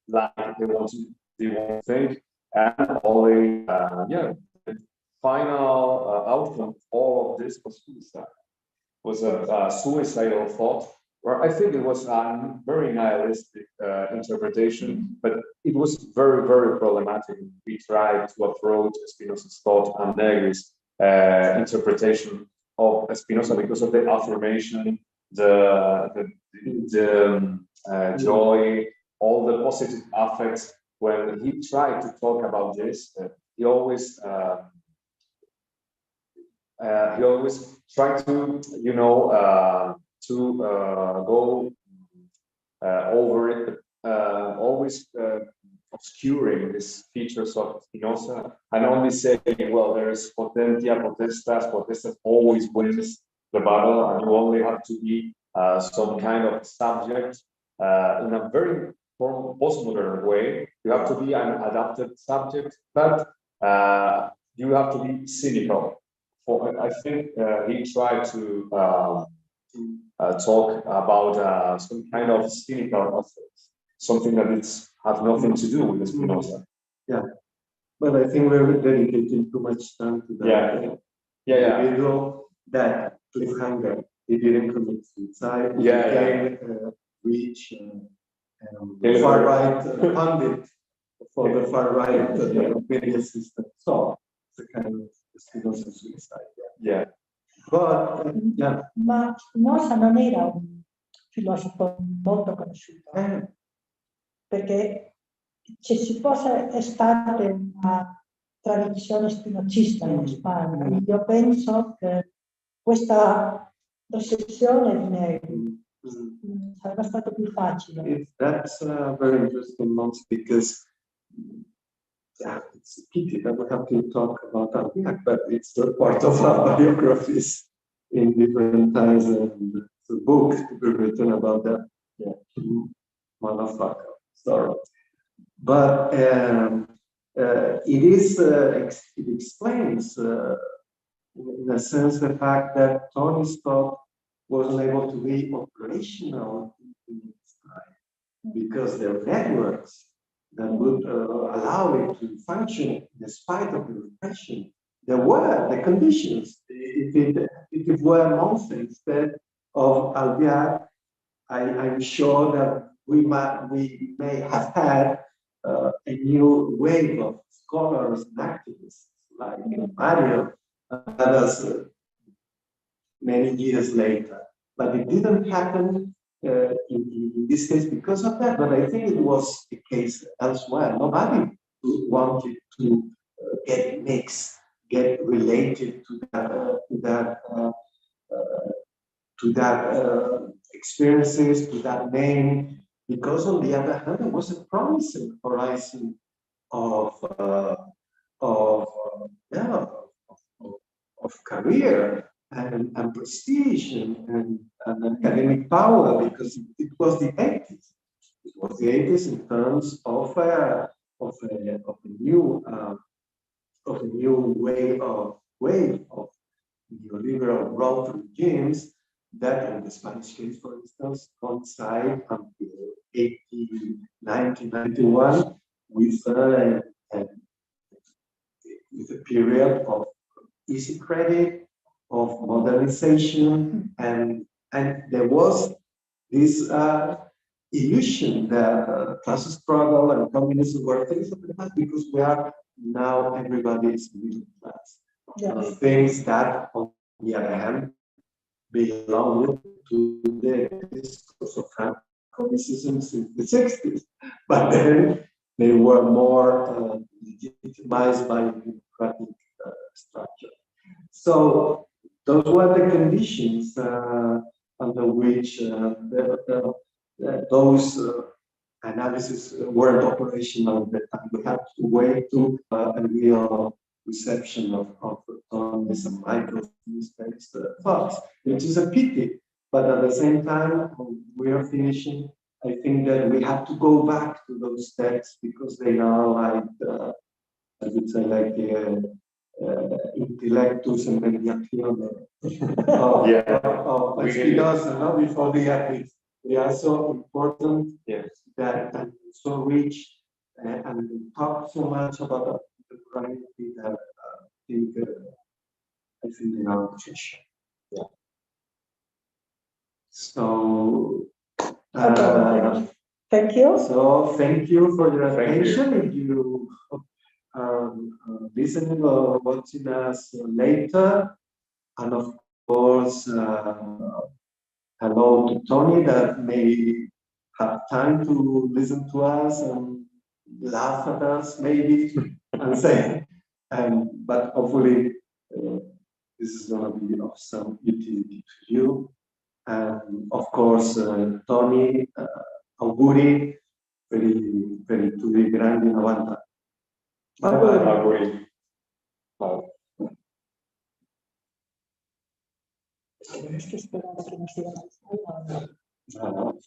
like they want to think, and only the final outcome of all of this was suicide. Was a suicidal thought, or I think it was a very nihilistic interpretation, but it was very, very problematic. We tried to approach Spinoza's thought and Negri's interpretation of Spinoza because of the affirmation, the joy, all the positive affects. When he tried to talk about this, he always tried to, go over it, always obscuring these features of Spinoza and only saying, well, there is potentia, potestas always wins the battle, and you only have to be some kind of subject in a very postmodern way. You have to be an adapted subject, but you have to be cynical. I think he tried to talk about some kind of cynical aspects, something that has nothing to do with Spinoza. Yeah, but I think we're dedicating too much time to that. Yeah. Individual that cliffhanger, he didn't commit suicide. He became rich and far right pundit for the far right media system. So it's a kind of Spinoza suicide. Yeah. But Ma Spinoza non era un filosofo molto conosciuto, perché ci fosse è stata una tradizione spinozista in Spagna. Io penso che questa recensione di Negri sarebbe stato più facile. That's a very interesting moment because it's a pity that we have to talk about that, but it's part of our biographies in different times, and the book to be written about that. Motherfucker, sorry. But it explains, in a sense, the fact that Tony's thought wasn't able to be operational in its time because there are networks that would allow it to function despite of the repression. There were the conditions. If it were months instead of Alvear, I'm sure that we may have had a new wave of scholars and activists like Mario and others many years later. But it didn't happen in this case because of that. But I think it was the case elsewhere. Nobody wanted to get mixed, get related to that experiences, to that name, because on the other hand, it was a promising horizon of career and prestige and academic power, because it was the 80s. It was the 80s in terms of a new wave of neoliberal growth regimes that, in the Spanish case, for instance, coincide until 1991 with a period of easy credit, of modernization, and there was this illusion that class struggle and communism were things of the past because we are now everybody is middle class. Things that, on the other hand, belong to the discourse of Franco-communism since the 60s, but then they were more legitimized by democratic structure. So those were the conditions under which those analyses weren't operational at the time. We had to wait to a real reception of Tony's and Michael's newspapers thoughts, which is a pity. But at the same time, when we are finishing, I think that we have to go back to those texts because they are like, I would say, like intellectus and mediazione of Spinoza, before the ethics. They are so important that and so rich and talk so much about the variety that I think they are essential. So thank you. So thank you for your attention. If you are listening or watching us later, and of course, hello to Toni that may have time to listen to us and laugh at us maybe and say, but hopefully this is going to be of some utility to you. And of course, Toni, auguri per i tuoi grandi 90. Auguri. Tienes que esperar a que nos digan algo. Ciao.